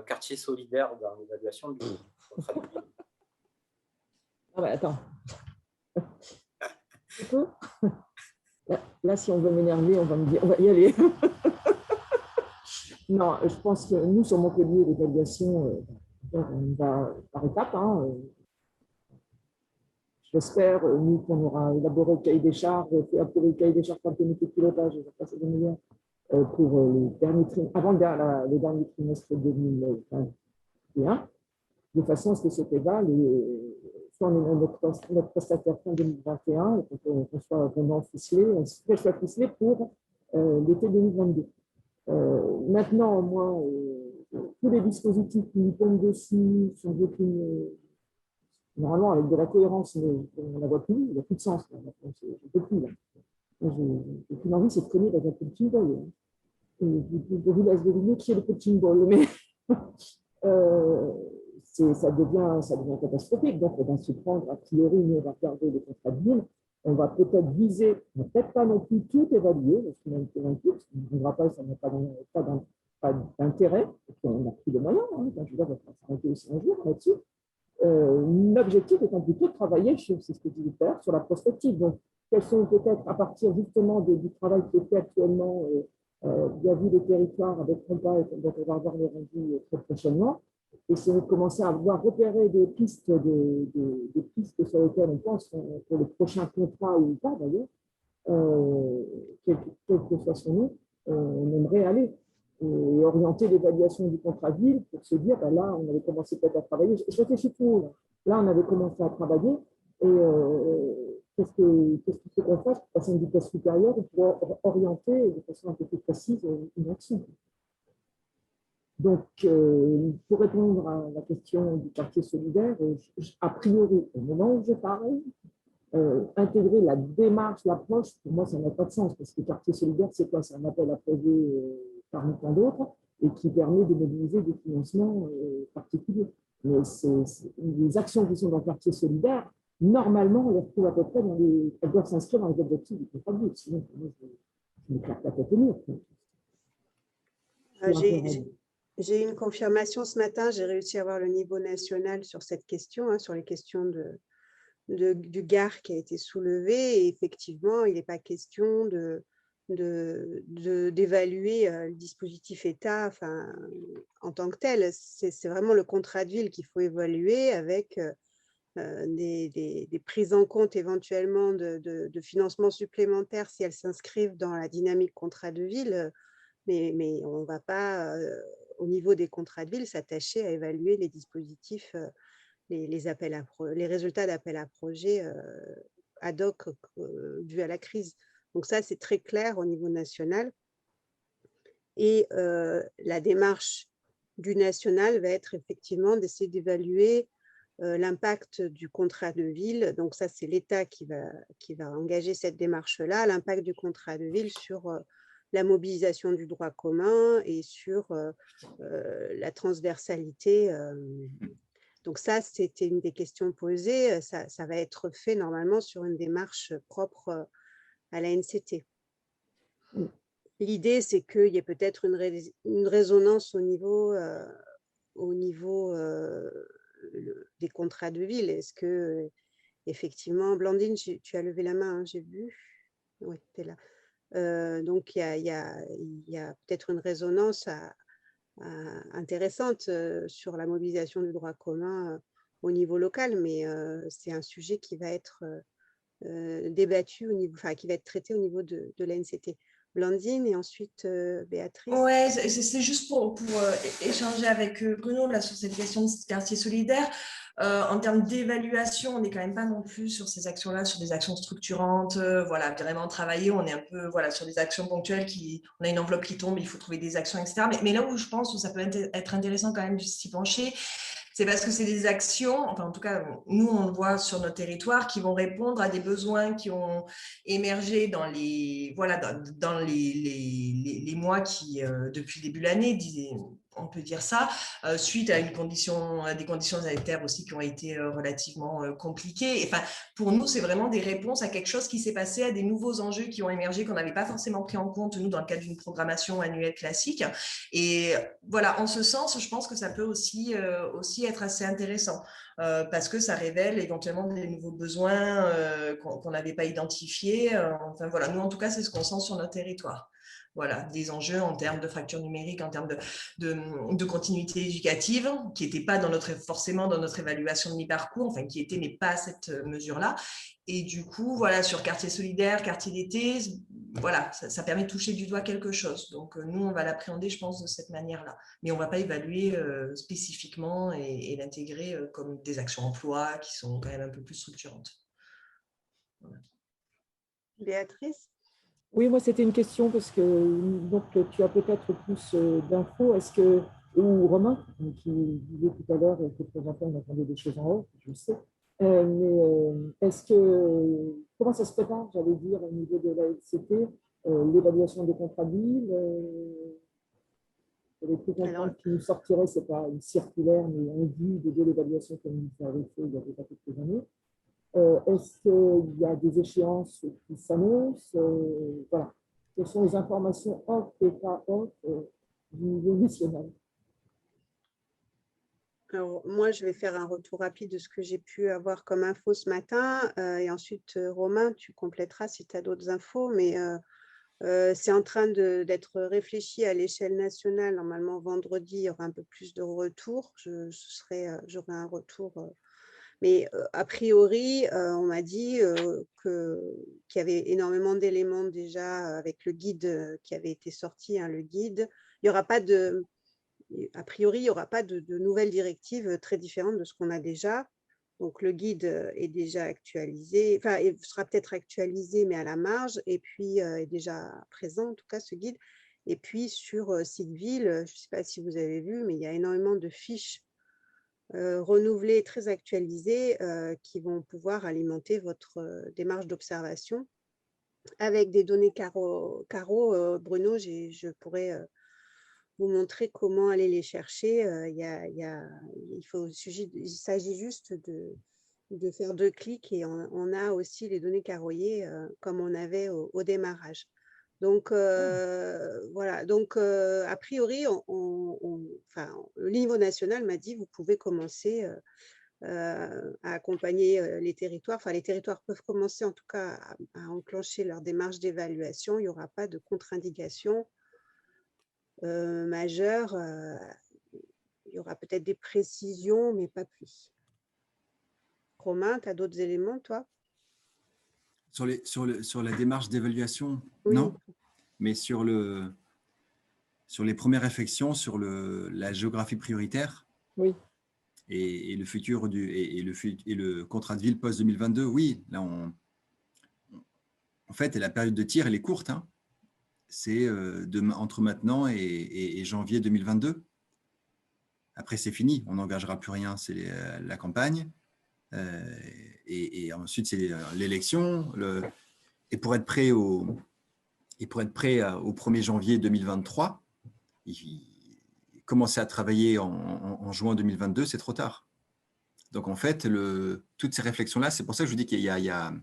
quartier solidaire dans l'évaluation du contrat de ville? Ah bah attends. Là, si on veut m'énerver, on va y aller. Non, je pense que nous, sur Montpellier, l'évaluation, on va par étapes. J'espère, nous, qu'on aura élaboré le cahier des charges, fait approuver le cahier des charges par le comité de pilotage, pour avant le dernier trimestre 2021, de façon à ce que cet éval, soit on est notre prestataire fin 2021, et qu'on soit vraiment ficelé, qu'elle soit ficelée pour l'été 2022. Maintenant, moi, tous les dispositifs qui nous tombent dessus sont aucune. Normalement, avec de la cohérence, mais on ne la voit plus, il n'y a plus de sens. Je ne peux plus. J'ai plus envie, c'est de traîner dans un punching ball. Je vous laisse deviner qui est le punching ball, mais ça devient catastrophique. Donc, on va se prendre, a priori, nous, on va regarder les contrats de ville, on va peut-être viser, on va peut-être pas non plus tout évaluer, parce qu'on a été vaincu, parce qu'on ne voudra pas, ça n'a pas d'intérêt, et puis on n'a plus de moyens. Je veux dire, on va s'arrêter aussi un jour là-dessus. L'objectif étant plutôt de travailler, c'est ce que je disais tout à l'heure, sur la prospective. Donc, quels sont peut-être à partir justement du travail qui est fait actuellement vis-à-vis des territoires avec Compa, dont on va avoir les rendus très prochainement, essayer de commencer à avoir repéré des pistes sur lesquelles on pense pour le prochain contrat ou pas d'ailleurs, quel que soit son nom, on aimerait aller. Et orienter l'évaluation du contrat de ville pour se dire, là, on avait commencé peut-être à travailler. Je réfléchis tout. Là, on avait commencé à travailler. Et qu'est-ce qu'il faut qu'on fasse pour passer à une vitesse supérieure et pour orienter de façon un peu plus précise une action? Donc, pour répondre à la question du quartier solidaire, a priori, au moment où je parle, intégrer la démarche, l'approche, pour moi, ça n'a pas de sens, parce que le quartier solidaire, c'est quoi? C'est un appel à projet parmi tant d'autres et qui permet de mobiliser des financements particuliers. Mais les actions qui sont dans le quartier solidaire, normalement, on les retrouve à peu près elles doivent s'inscrire dans les objectifs du contrat de ville. Sinon, moi, je m'éclate la tête au mur. J'ai eu une confirmation ce matin, j'ai réussi à avoir le niveau national sur cette question, sur les questions du GAR qui a été soulevé. Et effectivement, il n'est pas question d'évaluer le dispositif État en tant que tel. C'est vraiment le contrat de ville qu'il faut évaluer avec des prises en compte éventuellement de financements supplémentaires si elles s'inscrivent dans la dynamique contrat de ville. Mais on ne va pas au niveau des contrats de ville, s'attacher à évaluer les dispositifs, les résultats d'appel à projets ad hoc dû à la crise. Donc ça, c'est très clair au niveau national. Et la démarche du national va être effectivement d'essayer d'évaluer l'impact du contrat de ville. Donc ça, c'est l'État qui va engager cette démarche-là, l'impact du contrat de ville sur la mobilisation du droit commun et sur la transversalité. Donc ça, c'était une des questions posées. Ça va être fait normalement sur une démarche propre à la NCT. L'idée, c'est qu'il y ait peut-être une résonance au niveau des contrats de ville. Est-ce que, effectivement, Blandine, tu as levé la main, hein, j'ai vu. Oui, tu es là. Donc, il y a peut-être une résonance intéressante sur la mobilisation du droit commun au niveau local, mais c'est un sujet qui va être débattu, qui va être traité au niveau de l'ANCT. Blandine et ensuite Béatrice. Ouais, c'est juste pour échanger avec Bruno là, sur cette question de quartier solidaire. En termes d'évaluation, on n'est quand même pas non plus sur ces actions-là, sur des actions structurantes, voilà, vraiment travailler. On est un peu sur des actions ponctuelles on a une enveloppe qui tombe, il faut trouver des actions, etc. Mais là où je pense que ça peut être intéressant quand même de s'y pencher, c'est parce que c'est des actions, enfin en tout cas, nous on le voit sur notre territoire, qui vont répondre à des besoins qui ont émergé dans les mois qui, depuis le début de l'année, on peut dire ça, suite à des conditions sanitaires aussi qui ont été relativement compliquées. Enfin, pour nous, c'est vraiment des réponses à quelque chose qui s'est passé, à des nouveaux enjeux qui ont émergé, qu'on n'avait pas forcément pris en compte, nous, dans le cadre d'une programmation annuelle classique. Et voilà, en ce sens, je pense que ça peut aussi être assez intéressant. Parce que ça révèle éventuellement des nouveaux besoins qu'on n'avait pas identifiés. Enfin voilà, nous en tout cas, c'est ce qu'on sent sur notre territoire. Voilà, des enjeux en termes de fracture numérique, en termes de continuité éducative, qui n'étaient pas forcément dans notre évaluation de mi-parcours, enfin qui étaient, mais pas à cette mesure-là. Et du coup, voilà, sur quartier solidaire, quartier d'été, voilà, ça permet de toucher du doigt quelque chose. Donc, nous, on va l'appréhender, je pense, de cette manière-là. Mais on ne va pas évaluer spécifiquement et l'intégrer comme des actions emploi qui sont quand même un peu plus structurantes. Voilà. Béatrice ? Oui, moi, c'était une question parce que donc, tu as peut-être plus d'infos. Ou Romain, qui disait tout à l'heure que présentement, on attendait des choses en haut, je le sais. Mais comment ça se prépare, j'allais dire, au niveau de la LCT, l'évaluation des contrats de ville, les trucs qui nous sortiraient, ce n'est pas une circulaire, mais un guide de l'évaluation comme ça avait fait il y a déjà quelques années. Est-ce qu'il y a des échéances qui s'annoncent? Voilà. Quelles sont les informations off et pas off du niveau national? Alors, moi, je vais faire un retour rapide de ce que j'ai pu avoir comme info ce matin. Et ensuite, Romain, tu compléteras si tu as d'autres infos. Mais c'est en train d'être réfléchi à l'échelle nationale. Normalement, vendredi, il y aura un peu plus de retours. J'aurai un retour. Mais a priori, on m'a dit qu'il y avait énormément d'éléments déjà avec le guide qui avait été sorti, hein, le guide. Il y aura pas a priori, il n'y aura pas de nouvelles directives très différentes de ce qu'on a déjà. Donc, le guide est déjà actualisé, enfin, il sera peut-être actualisé, mais à la marge, et puis est déjà présent, en tout cas, ce guide. Et puis, sur Sigville, je ne sais pas si vous avez vu, mais il y a énormément de fiches renouvelées, très actualisées, qui vont pouvoir alimenter votre démarche d'observation. Avec des données carreaux, Bruno, je pourrais vous montrer comment aller les chercher. Il s'agit juste de faire 2 clics et on a aussi les données carroyées comme on avait au démarrage. Donc, voilà. Donc, a priori, le niveau national m'a dit vous pouvez commencer à accompagner les territoires. Enfin, les territoires peuvent commencer en tout cas à enclencher leur démarche d'évaluation. Il n'y aura pas de contre-indication majeure. Il y aura peut-être des précisions, mais pas plus. Romain, tu as d'autres éléments, toi? Sur la démarche d'évaluation, Oui. non. Mais sur sur les premières réflexions sur la géographie prioritaire Oui. et le futur et le contrat de ville post-2022. Oui, là, en fait, la période de tir, elle est courte. Hein. C'est entre maintenant et janvier 2022. Après, c'est fini. On n'engagera plus rien. C'est la campagne. Et ensuite, c'est l'élection. Et pour être prêt au 1er janvier 2023, commencer à travailler en juin 2022, c'est trop tard. Donc, en fait, toutes ces réflexions-là, c'est pour ça que je vous dis qu'il y a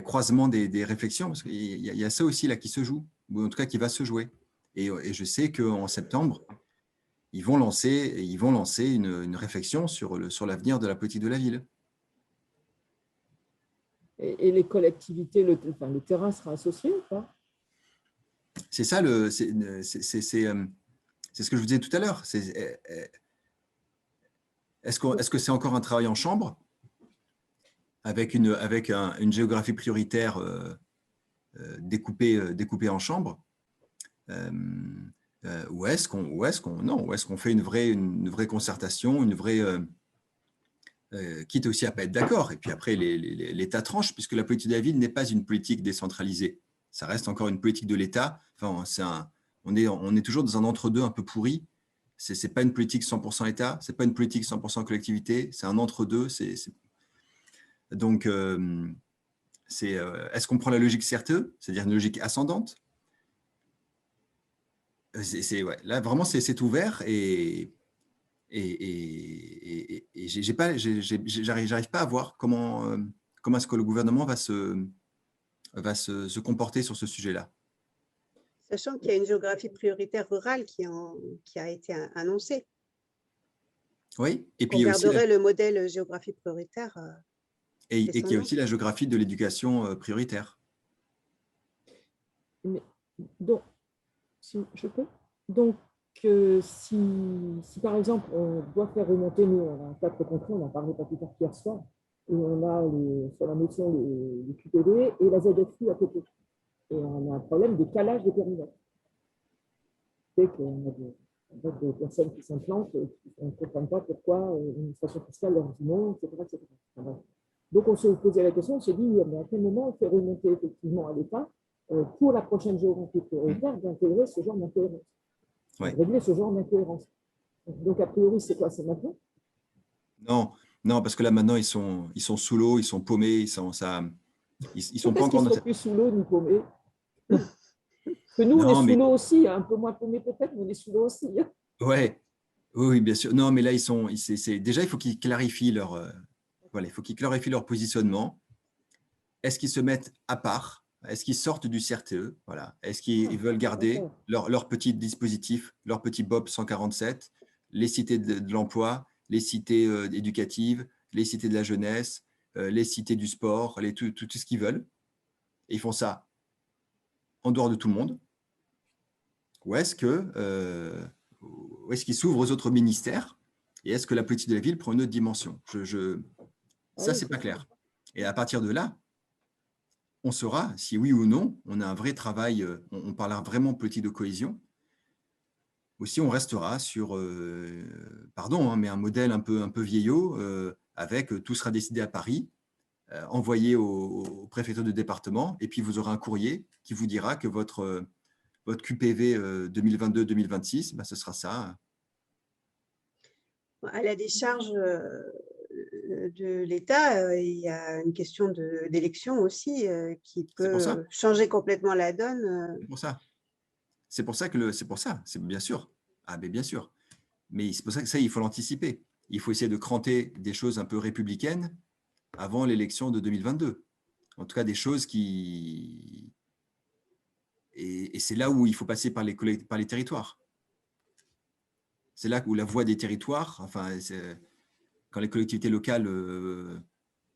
croisement des réflexions, parce qu'il y a ça aussi là qui se joue, ou en tout cas qui va se jouer. Et je sais qu'en septembre, ils vont lancer une réflexion sur l'avenir de la politique de la ville. Et les collectivités, le terrain sera associé ou pas? C'est ça, c'est ce que je vous disais tout à l'heure. Est-ce que c'est encore un travail en chambre avec une géographie prioritaire découpée en chambres, ou est-ce qu'on fait une vraie concertation, quitte aussi à ne pas être d'accord. Et puis après, l'État tranche, puisque la politique de la ville n'est pas une politique décentralisée. Ça reste encore une politique de l'État. Enfin, on est toujours dans un entre-deux un peu pourri. Ce n'est pas une politique 100% État, ce n'est pas une politique 100% collectivité, c'est un entre-deux. Donc, est-ce qu'on prend la logique CRTE, c'est-à-dire une logique ascendante? Ouais, là, vraiment, c'est ouvert et j'arrive pas à voir comment est-ce que le gouvernement va se comporter sur ce sujet-là. Sachant qu'il y a une géographie prioritaire rurale qui a été annoncée. Oui, et puis on garderait le modèle géographie prioritaire. Et qu'il y a aussi la géographie de l'éducation prioritaire. Mais, donc, si je peux. Donc, si par exemple, on doit faire remonter, nous, on a 4 contrées, on en parlait pas plus tard qu'hier soir, et on a sur la motion les QPV et la ZFU à côté. Et on a un problème de calage des périmètres. C'est qu'on a des personnes qui s'implantent et qui ne comprennent pas pourquoi l'administration fiscale leur dit non, etc. etc. Donc, on s'est posé la question, on s'est dit, mais à quel moment on fait remonter effectivement à l'État pour la prochaine géographie prioritaire d'intégrer ce genre d'incohérence, régler ce genre d'incohérence. Donc, a priori, c'est quoi? C'est maintenant? Non, parce que là, maintenant, ils sont sous l'eau, ils sont paumés, ils sont pas encore dans cette... plus sous l'eau ni paumés. Que nous, on est sous l'eau aussi, un peu moins paumés peut-être, mais on est sous l'eau aussi. Oui, bien sûr. Non, mais là, déjà, il faut qu'ils clarifient leur positionnement. Est-ce qu'ils se mettent à part? Est-ce qu'ils sortent du CRTE? Voilà. Est-ce qu'ils veulent garder leur petit dispositif, leur petit BOP 147, les cités de l'emploi, les cités éducatives, les cités de la jeunesse, les cités du sport, tout ce qu'ils veulent? Et ils font ça en dehors de tout le monde? Ou est-ce qu'ils s'ouvrent aux autres ministères? Et est-ce que la politique de la ville prend une autre dimension? Ça, c'est pas clair. Et à partir de là, on saura si oui ou non, on a un vrai travail, on parlera vraiment politique de cohésion, ou si on restera sur, mais un modèle un peu vieillot, avec tout sera décidé à Paris, envoyé au préfecture de département, et puis vous aurez un courrier qui vous dira que votre QPV 2022-2026, ce sera ça. À la décharge de l'État, il y a une question d'élection aussi qui peut changer complètement la donne. C'est pour ça, c'est bien sûr. Ah, mais bien sûr. Mais c'est pour ça que ça, il faut l'anticiper. Il faut essayer de cranter des choses un peu républicaines avant l'élection de 2022. En tout cas, des choses qui... Et c'est là où il faut passer par les territoires. C'est là où la voix des territoires, quand les collectivités locales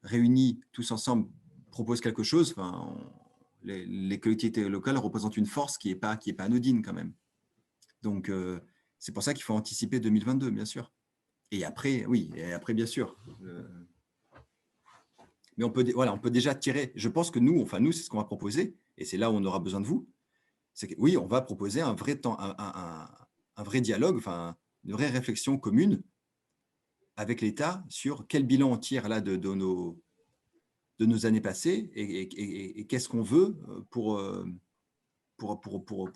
réunies tous ensemble proposent quelque chose, les collectivités locales représentent une force qui n'est pas anodine quand même. Donc, c'est pour ça qu'il faut anticiper 2022, bien sûr. Et après, bien sûr. Mais on peut déjà tirer. Je pense que nous, c'est ce qu'on va proposer, et c'est là où on aura besoin de vous. C'est que, oui, on va proposer un vrai dialogue, enfin, une vraie réflexion commune avec l'État sur quel bilan on tire là de nos années passées et qu'est-ce qu'on veut pour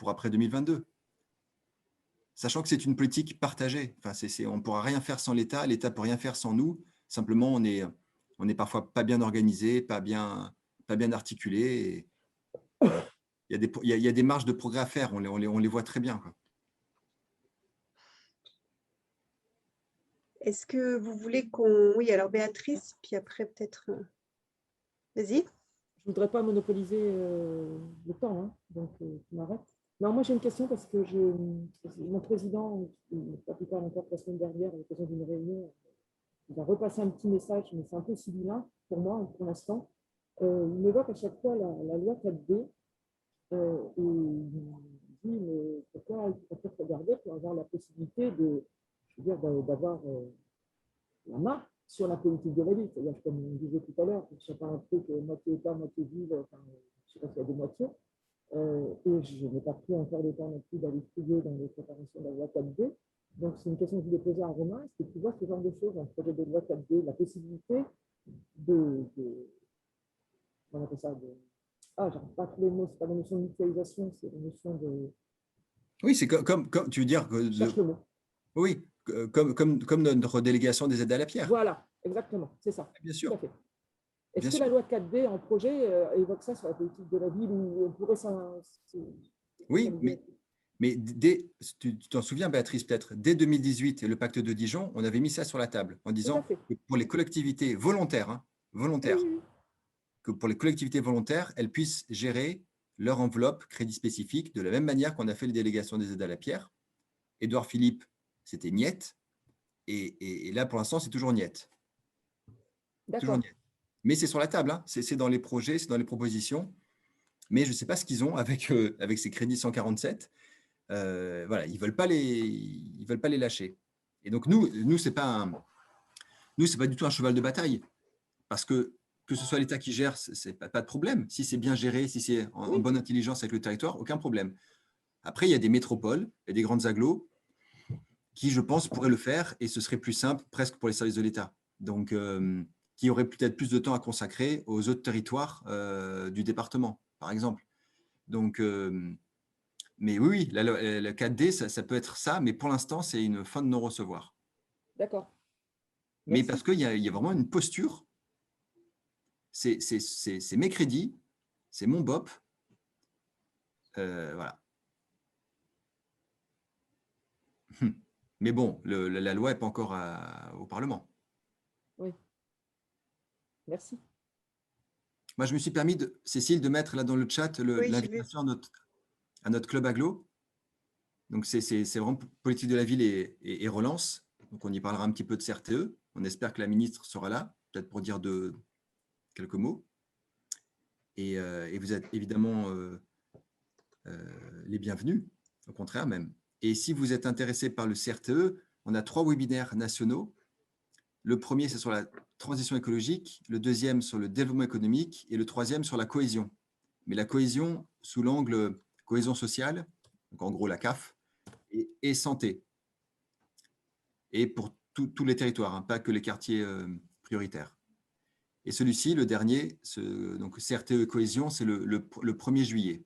après 2022. Sachant que c'est une politique partagée. Enfin, on ne pourra rien faire sans l'État, l'État ne peut rien faire sans nous. Simplement, on est parfois pas bien organisé, pas bien articulé. Il y a des marges de progrès à faire, on les voit très bien, quoi. Est-ce que vous voulez qu'on… Oui, alors Béatrice, puis après peut-être… Vas-y. Je ne voudrais pas monopoliser le temps, hein, donc je m'arrête. Non, moi j'ai une question parce que mon président, pas plus tard encore que la semaine dernière, à l'occasion d'une réunion, il a repassé un petit message, mais c'est un peu sibyllin pour moi pour l'instant. Il m'évoque à chaque fois la loi 4D et il dit mais pourquoi il faut regarder pour avoir la possibilité d'avoir la main sur la politique de la ville. C'est-à-dire, comme on disait tout à l'heure, ce n'est pas un truc moitié État, moitié ville, enfin, je ne sais pas s'il y a des moitiés. Et je n'ai pas pris encore le temps non plus d'aller fouiller dans les préparations de la loi 4D. Donc, c'est une question que je voulais poser à Romain. Est-ce que tu vois ce genre de choses dans le projet de loi 4D, la possibilité on appelle ça j'arrive pas à trouver le mot, c'est pas la notion de mutualisation, c'est la notion de… Oui, c'est comme tu veux dire que… Cherche le mot. Oui, comme notre délégation des aides à la pierre. Voilà, exactement, c'est ça. Bien sûr. Tout à fait. Est-ce que la loi 4D en projet évoque ça sur la politique de la ville où on pourrait Oui, mais tu t'en souviens, Béatrice, peut-être, dès 2018, le pacte de Dijon, on avait mis ça sur la table en disant que pour les collectivités volontaires, que pour les collectivités volontaires, elles puissent gérer leur enveloppe crédit spécifique de la même manière qu'on a fait les délégations des aides à la pierre. Édouard Philippe, c'était niet. Et là, pour l'instant, c'est toujours niet. D'accord. Mais c'est sur la table, hein. C'est dans les projets, c'est dans les propositions. Mais je ne sais pas ce qu'ils ont avec ces crédits 147. Voilà, ils ne veulent pas les lâcher. Et donc, nous ce n'est pas du tout un cheval de bataille. Parce que ce soit l'État qui gère, ce n'est pas de problème. Si c'est bien géré, si c'est en bonne intelligence avec le territoire, aucun problème. Après, il y a des métropoles, il y a des grandes agglos qui, je pense, pourraient le faire et ce serait plus simple presque pour les services de l'État. Donc, qui auraient peut-être plus de temps à consacrer aux autres territoires du département, par exemple. Donc, mais oui, le 4D, ça peut être ça, mais pour l'instant, c'est une fin de non-recevoir. D'accord. Mais parce qu'il y a vraiment une posture. C'est mes crédits, c'est mon BOP. Voilà. Mais bon, la loi n'est pas encore au Parlement. Oui. Merci. Moi, je me suis permis, Cécile, de mettre là dans le chat l'invitation à notre club agglo. Donc, c'est vraiment politique de la ville et relance. Donc, on y parlera un petit peu de CRTE. On espère que la ministre sera là, peut-être pour dire quelques mots. Et vous êtes évidemment les bienvenus, au contraire même. Et si vous êtes intéressé par le CRTE, on a 3 webinaires nationaux. Le premier, c'est sur la transition écologique, le deuxième sur le développement économique et le troisième sur la cohésion. Mais la cohésion sous l'angle cohésion sociale, donc en gros la CAF, et santé. Et pour tous les territoires, hein, pas que les quartiers prioritaires. Et celui-ci, le dernier, donc CRTE cohésion, c'est le 1er juillet.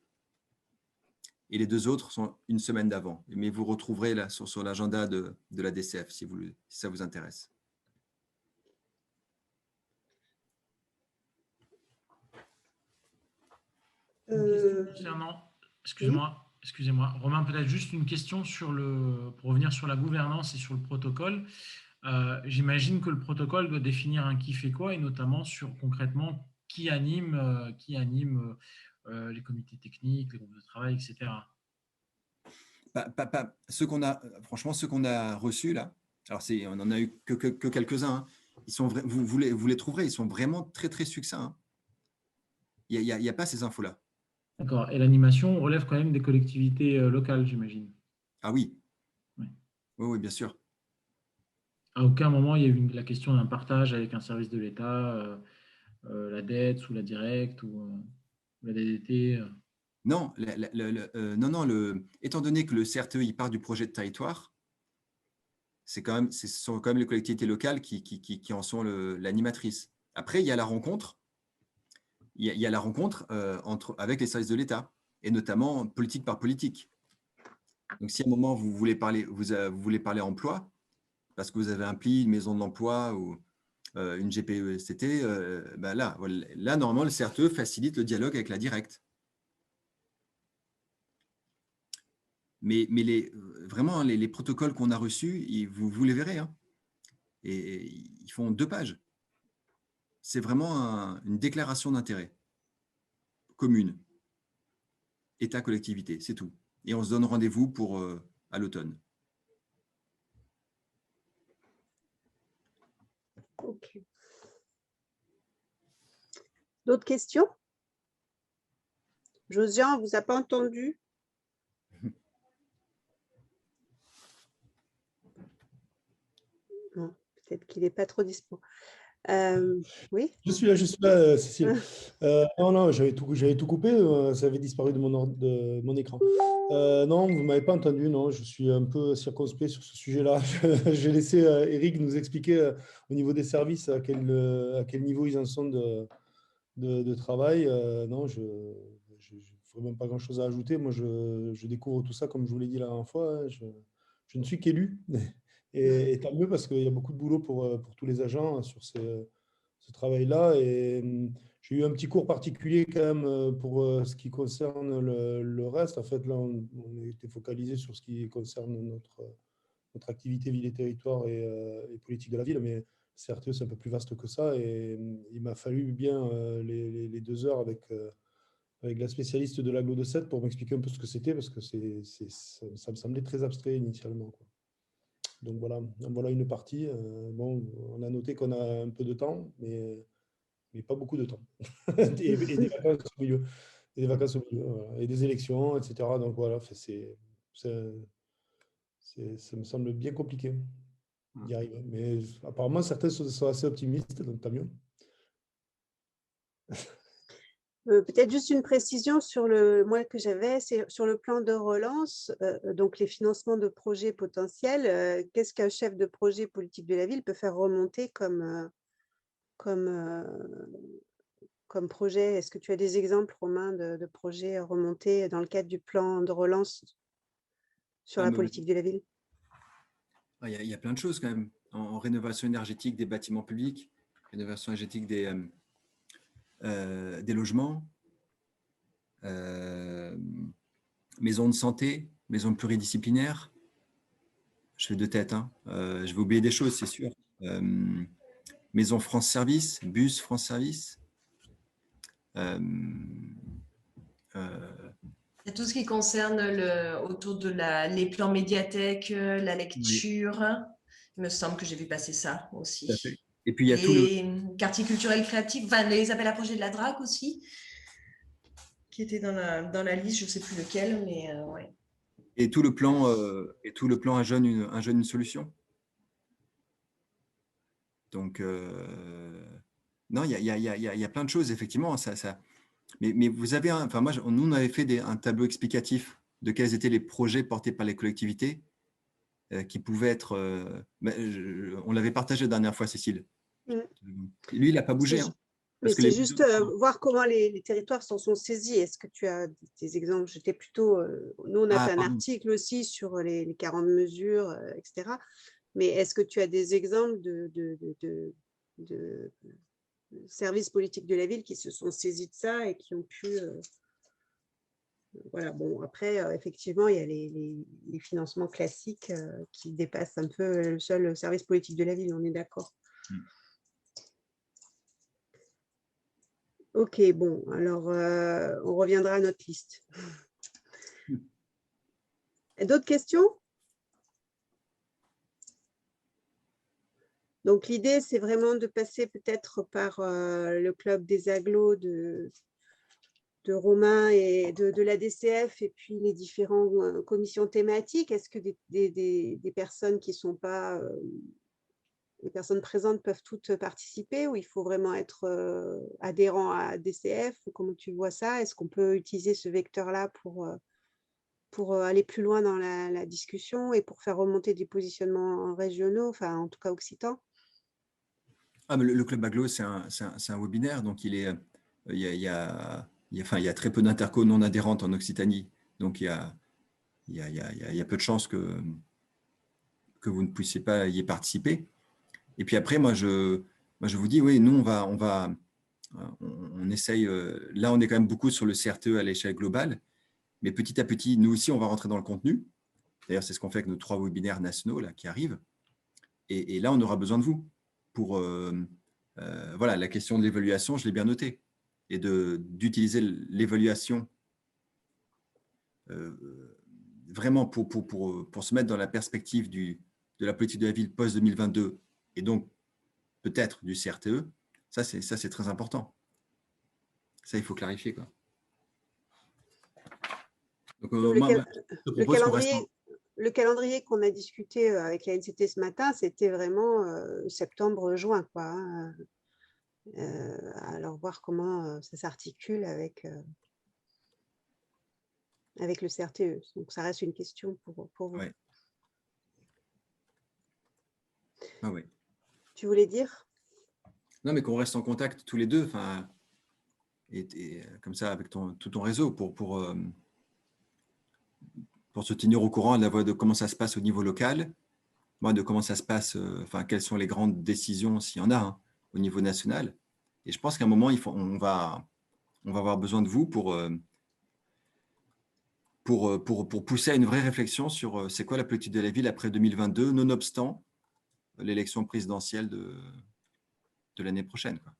Et les 2 autres sont une semaine d'avant. Mais vous retrouverez là sur l'agenda de la DCF si ça vous intéresse. Excusez-moi. Romain, peut-être juste une question pour revenir sur la gouvernance et sur le protocole. J'imagine que le protocole doit définir un qui fait quoi et notamment sur concrètement qui anime les comités techniques, les groupes de travail, etc. Franchement, ceux qu'on a reçus là, alors on n'en a eu que quelques-uns, hein. Ils sont vous les trouverez, ils sont vraiment très très succincts, hein. Il n'y a pas ces infos-là. D'accord. Et l'animation relève quand même des collectivités locales, j'imagine. Ah oui. Oui, bien sûr. À aucun moment, il y a eu la question d'un partage avec un service de l'État, la dette ou la directe ou la DDT. Non, étant donné que le CRTE il part du projet de territoire, ce sont quand même les collectivités locales qui en sont l'animatrice. Après, il y a la rencontre, avec les services de l'État, et notamment politique par politique. Donc, si à un moment vous voulez parler emploi, parce que vous avez un pli, une maison de l'emploi ou une GPESTT, là, normalement, le CRTE facilite le dialogue avec la directe. Mais vraiment, les protocoles qu'on a reçus, vous les verrez, hein, et ils font 2 pages. C'est vraiment une déclaration d'intérêt commune, État-collectivité, c'est tout. Et on se donne rendez-vous à l'automne. Ok. D'autres questions? Josian, on ne vous a pas entendu? Non, peut-être qu'il n'est pas trop dispo. Oui. Je suis là, Cécile. Non, j'avais tout coupé, ça avait disparu de mon écran. Non, vous ne m'avez pas entendu, non, je suis un peu circonspect sur ce sujet-là. J'ai laissé Eric nous expliquer au niveau des services à quel niveau ils en sont de travail. Non, je n'ai vraiment pas grand-chose à ajouter. Moi, je découvre tout ça, comme je vous l'ai dit la dernière fois. Hein. Je ne suis qu'élu, et tant mieux parce qu'il y a beaucoup de boulot pour tous les agents sur ce travail-là. Et j'ai eu un petit cours particulier quand même pour ce qui concerne le reste. En fait, là, on était focalisé sur ce qui concerne notre activité ville et territoire et politique de la ville, mais CRTE, c'est un peu plus vaste que ça. Et il m'a fallu bien les 2 heures avec la spécialiste de l'agglo de Sète pour m'expliquer un peu ce que c'était, parce que ça me semblait très abstrait initialement, quoi. Donc voilà une partie. Bon, on a noté qu'on a un peu de temps, mais pas beaucoup de temps. et des vacances au milieu. Et des vacances au milieu, voilà. Et des élections, etc. Donc voilà, ça me semble bien compliqué d'y arriver. Mais apparemment, certains sont assez optimistes, donc tant mieux. Peut-être juste une précision sur moi que j'avais, c'est sur le plan de relance, donc les financements de projets potentiels. Qu'est-ce qu'un chef de projet politique de la ville peut faire remonter comme projet? Est-ce que tu as des exemples, Romain, de projets remontés dans le cadre du plan de relance sur la politique de la ville? Il y a plein de choses quand même. En rénovation énergétique des bâtiments publics, rénovation énergétique des logements, maisons de santé, maisons pluridisciplinaires. Je fais de tête, hein. Je vais oublier des choses, c'est sûr. Maison France Service, bus France Service. C'est tout ce qui concerne autour de les plans médiathèques, la lecture. Oui. Il me semble que j'ai vu passer ça aussi. Tout à fait. Et puis il y a les quartiers culturels créatifs, enfin les appels à projets de la DRAC aussi, qui étaient dans la liste, je ne sais plus lequel, mais ouais. Et tout le plan un jeune, une solution. Donc non, il y a plein de choses effectivement. Mais vous avez nous on avait fait un tableau explicatif de quels étaient les projets portés par les collectivités qui pouvaient être. On l'avait partagé la dernière fois, Cécile. Lui, il n'a pas bougé. Mais c'est juste voir comment les territoires s'en sont saisis. Est-ce que tu as des exemples? J'étais plutôt. Nous, on a fait un article aussi sur les 40 mesures, etc. Mais est-ce que tu as des exemples de services politiques de la ville qui se sont saisis de ça et qui ont pu. Voilà, bon, après, effectivement, il y a les financements classiques qui dépassent un peu le seul service politique de la ville, on est d'accord. Ok, bon, alors on reviendra à notre liste. D'autres questions? Donc, l'idée, c'est vraiment de passer peut-être par le club des agglos de Romain et de la DCF et puis les différentes commissions thématiques. Est-ce que des personnes qui ne sont pas les personnes présentes peuvent toutes participer ou il faut vraiment être adhérent à DCF? Comment tu vois ça? Est-ce qu'on peut utiliser ce vecteur-là pour aller plus loin dans la discussion et pour faire remonter des positionnements régionaux, enfin en tout cas occitans? Ah, mais le Club Aglo, c'est un webinaire, donc il y a très peu d'interco non adhérentes en Occitanie, donc il y a peu de chances que vous ne puissiez pas y participer. Et puis après, moi je vous dis, oui, nous, on essaye, là, on est quand même beaucoup sur le CRTE à l'échelle globale, mais petit à petit, nous aussi, on va rentrer dans le contenu. D'ailleurs, c'est ce qu'on fait avec nos 3 webinaires nationaux là, qui arrivent. Et là, on aura besoin de vous pour, voilà, la question de l'évaluation, je l'ai bien noté, et d'utiliser l'évaluation vraiment pour se mettre dans la perspective de la politique de la ville post-2022 et donc peut-être du CRTE, ça c'est très important. Ça, il faut clarifier, quoi. Donc, le calendrier qu'on a discuté avec la NCT ce matin, c'était vraiment septembre-juin, quoi. Hein. Alors, voir comment ça s'articule avec le CRTE. Donc, ça reste une question pour vous. Ouais. Ah oui. Tu voulais dire? Non, mais qu'on reste en contact tous les deux, et comme ça, avec tout ton réseau, pour se tenir au courant de comment ça se passe au niveau local, de comment ça se passe, quelles sont les grandes décisions, s'il y en a, hein, au niveau national. Et je pense qu'à un moment, on va avoir besoin de vous pour pousser à une vraie réflexion sur c'est quoi la politique de la ville après 2022, nonobstant l'élection présidentielle de l'année prochaine, quoi.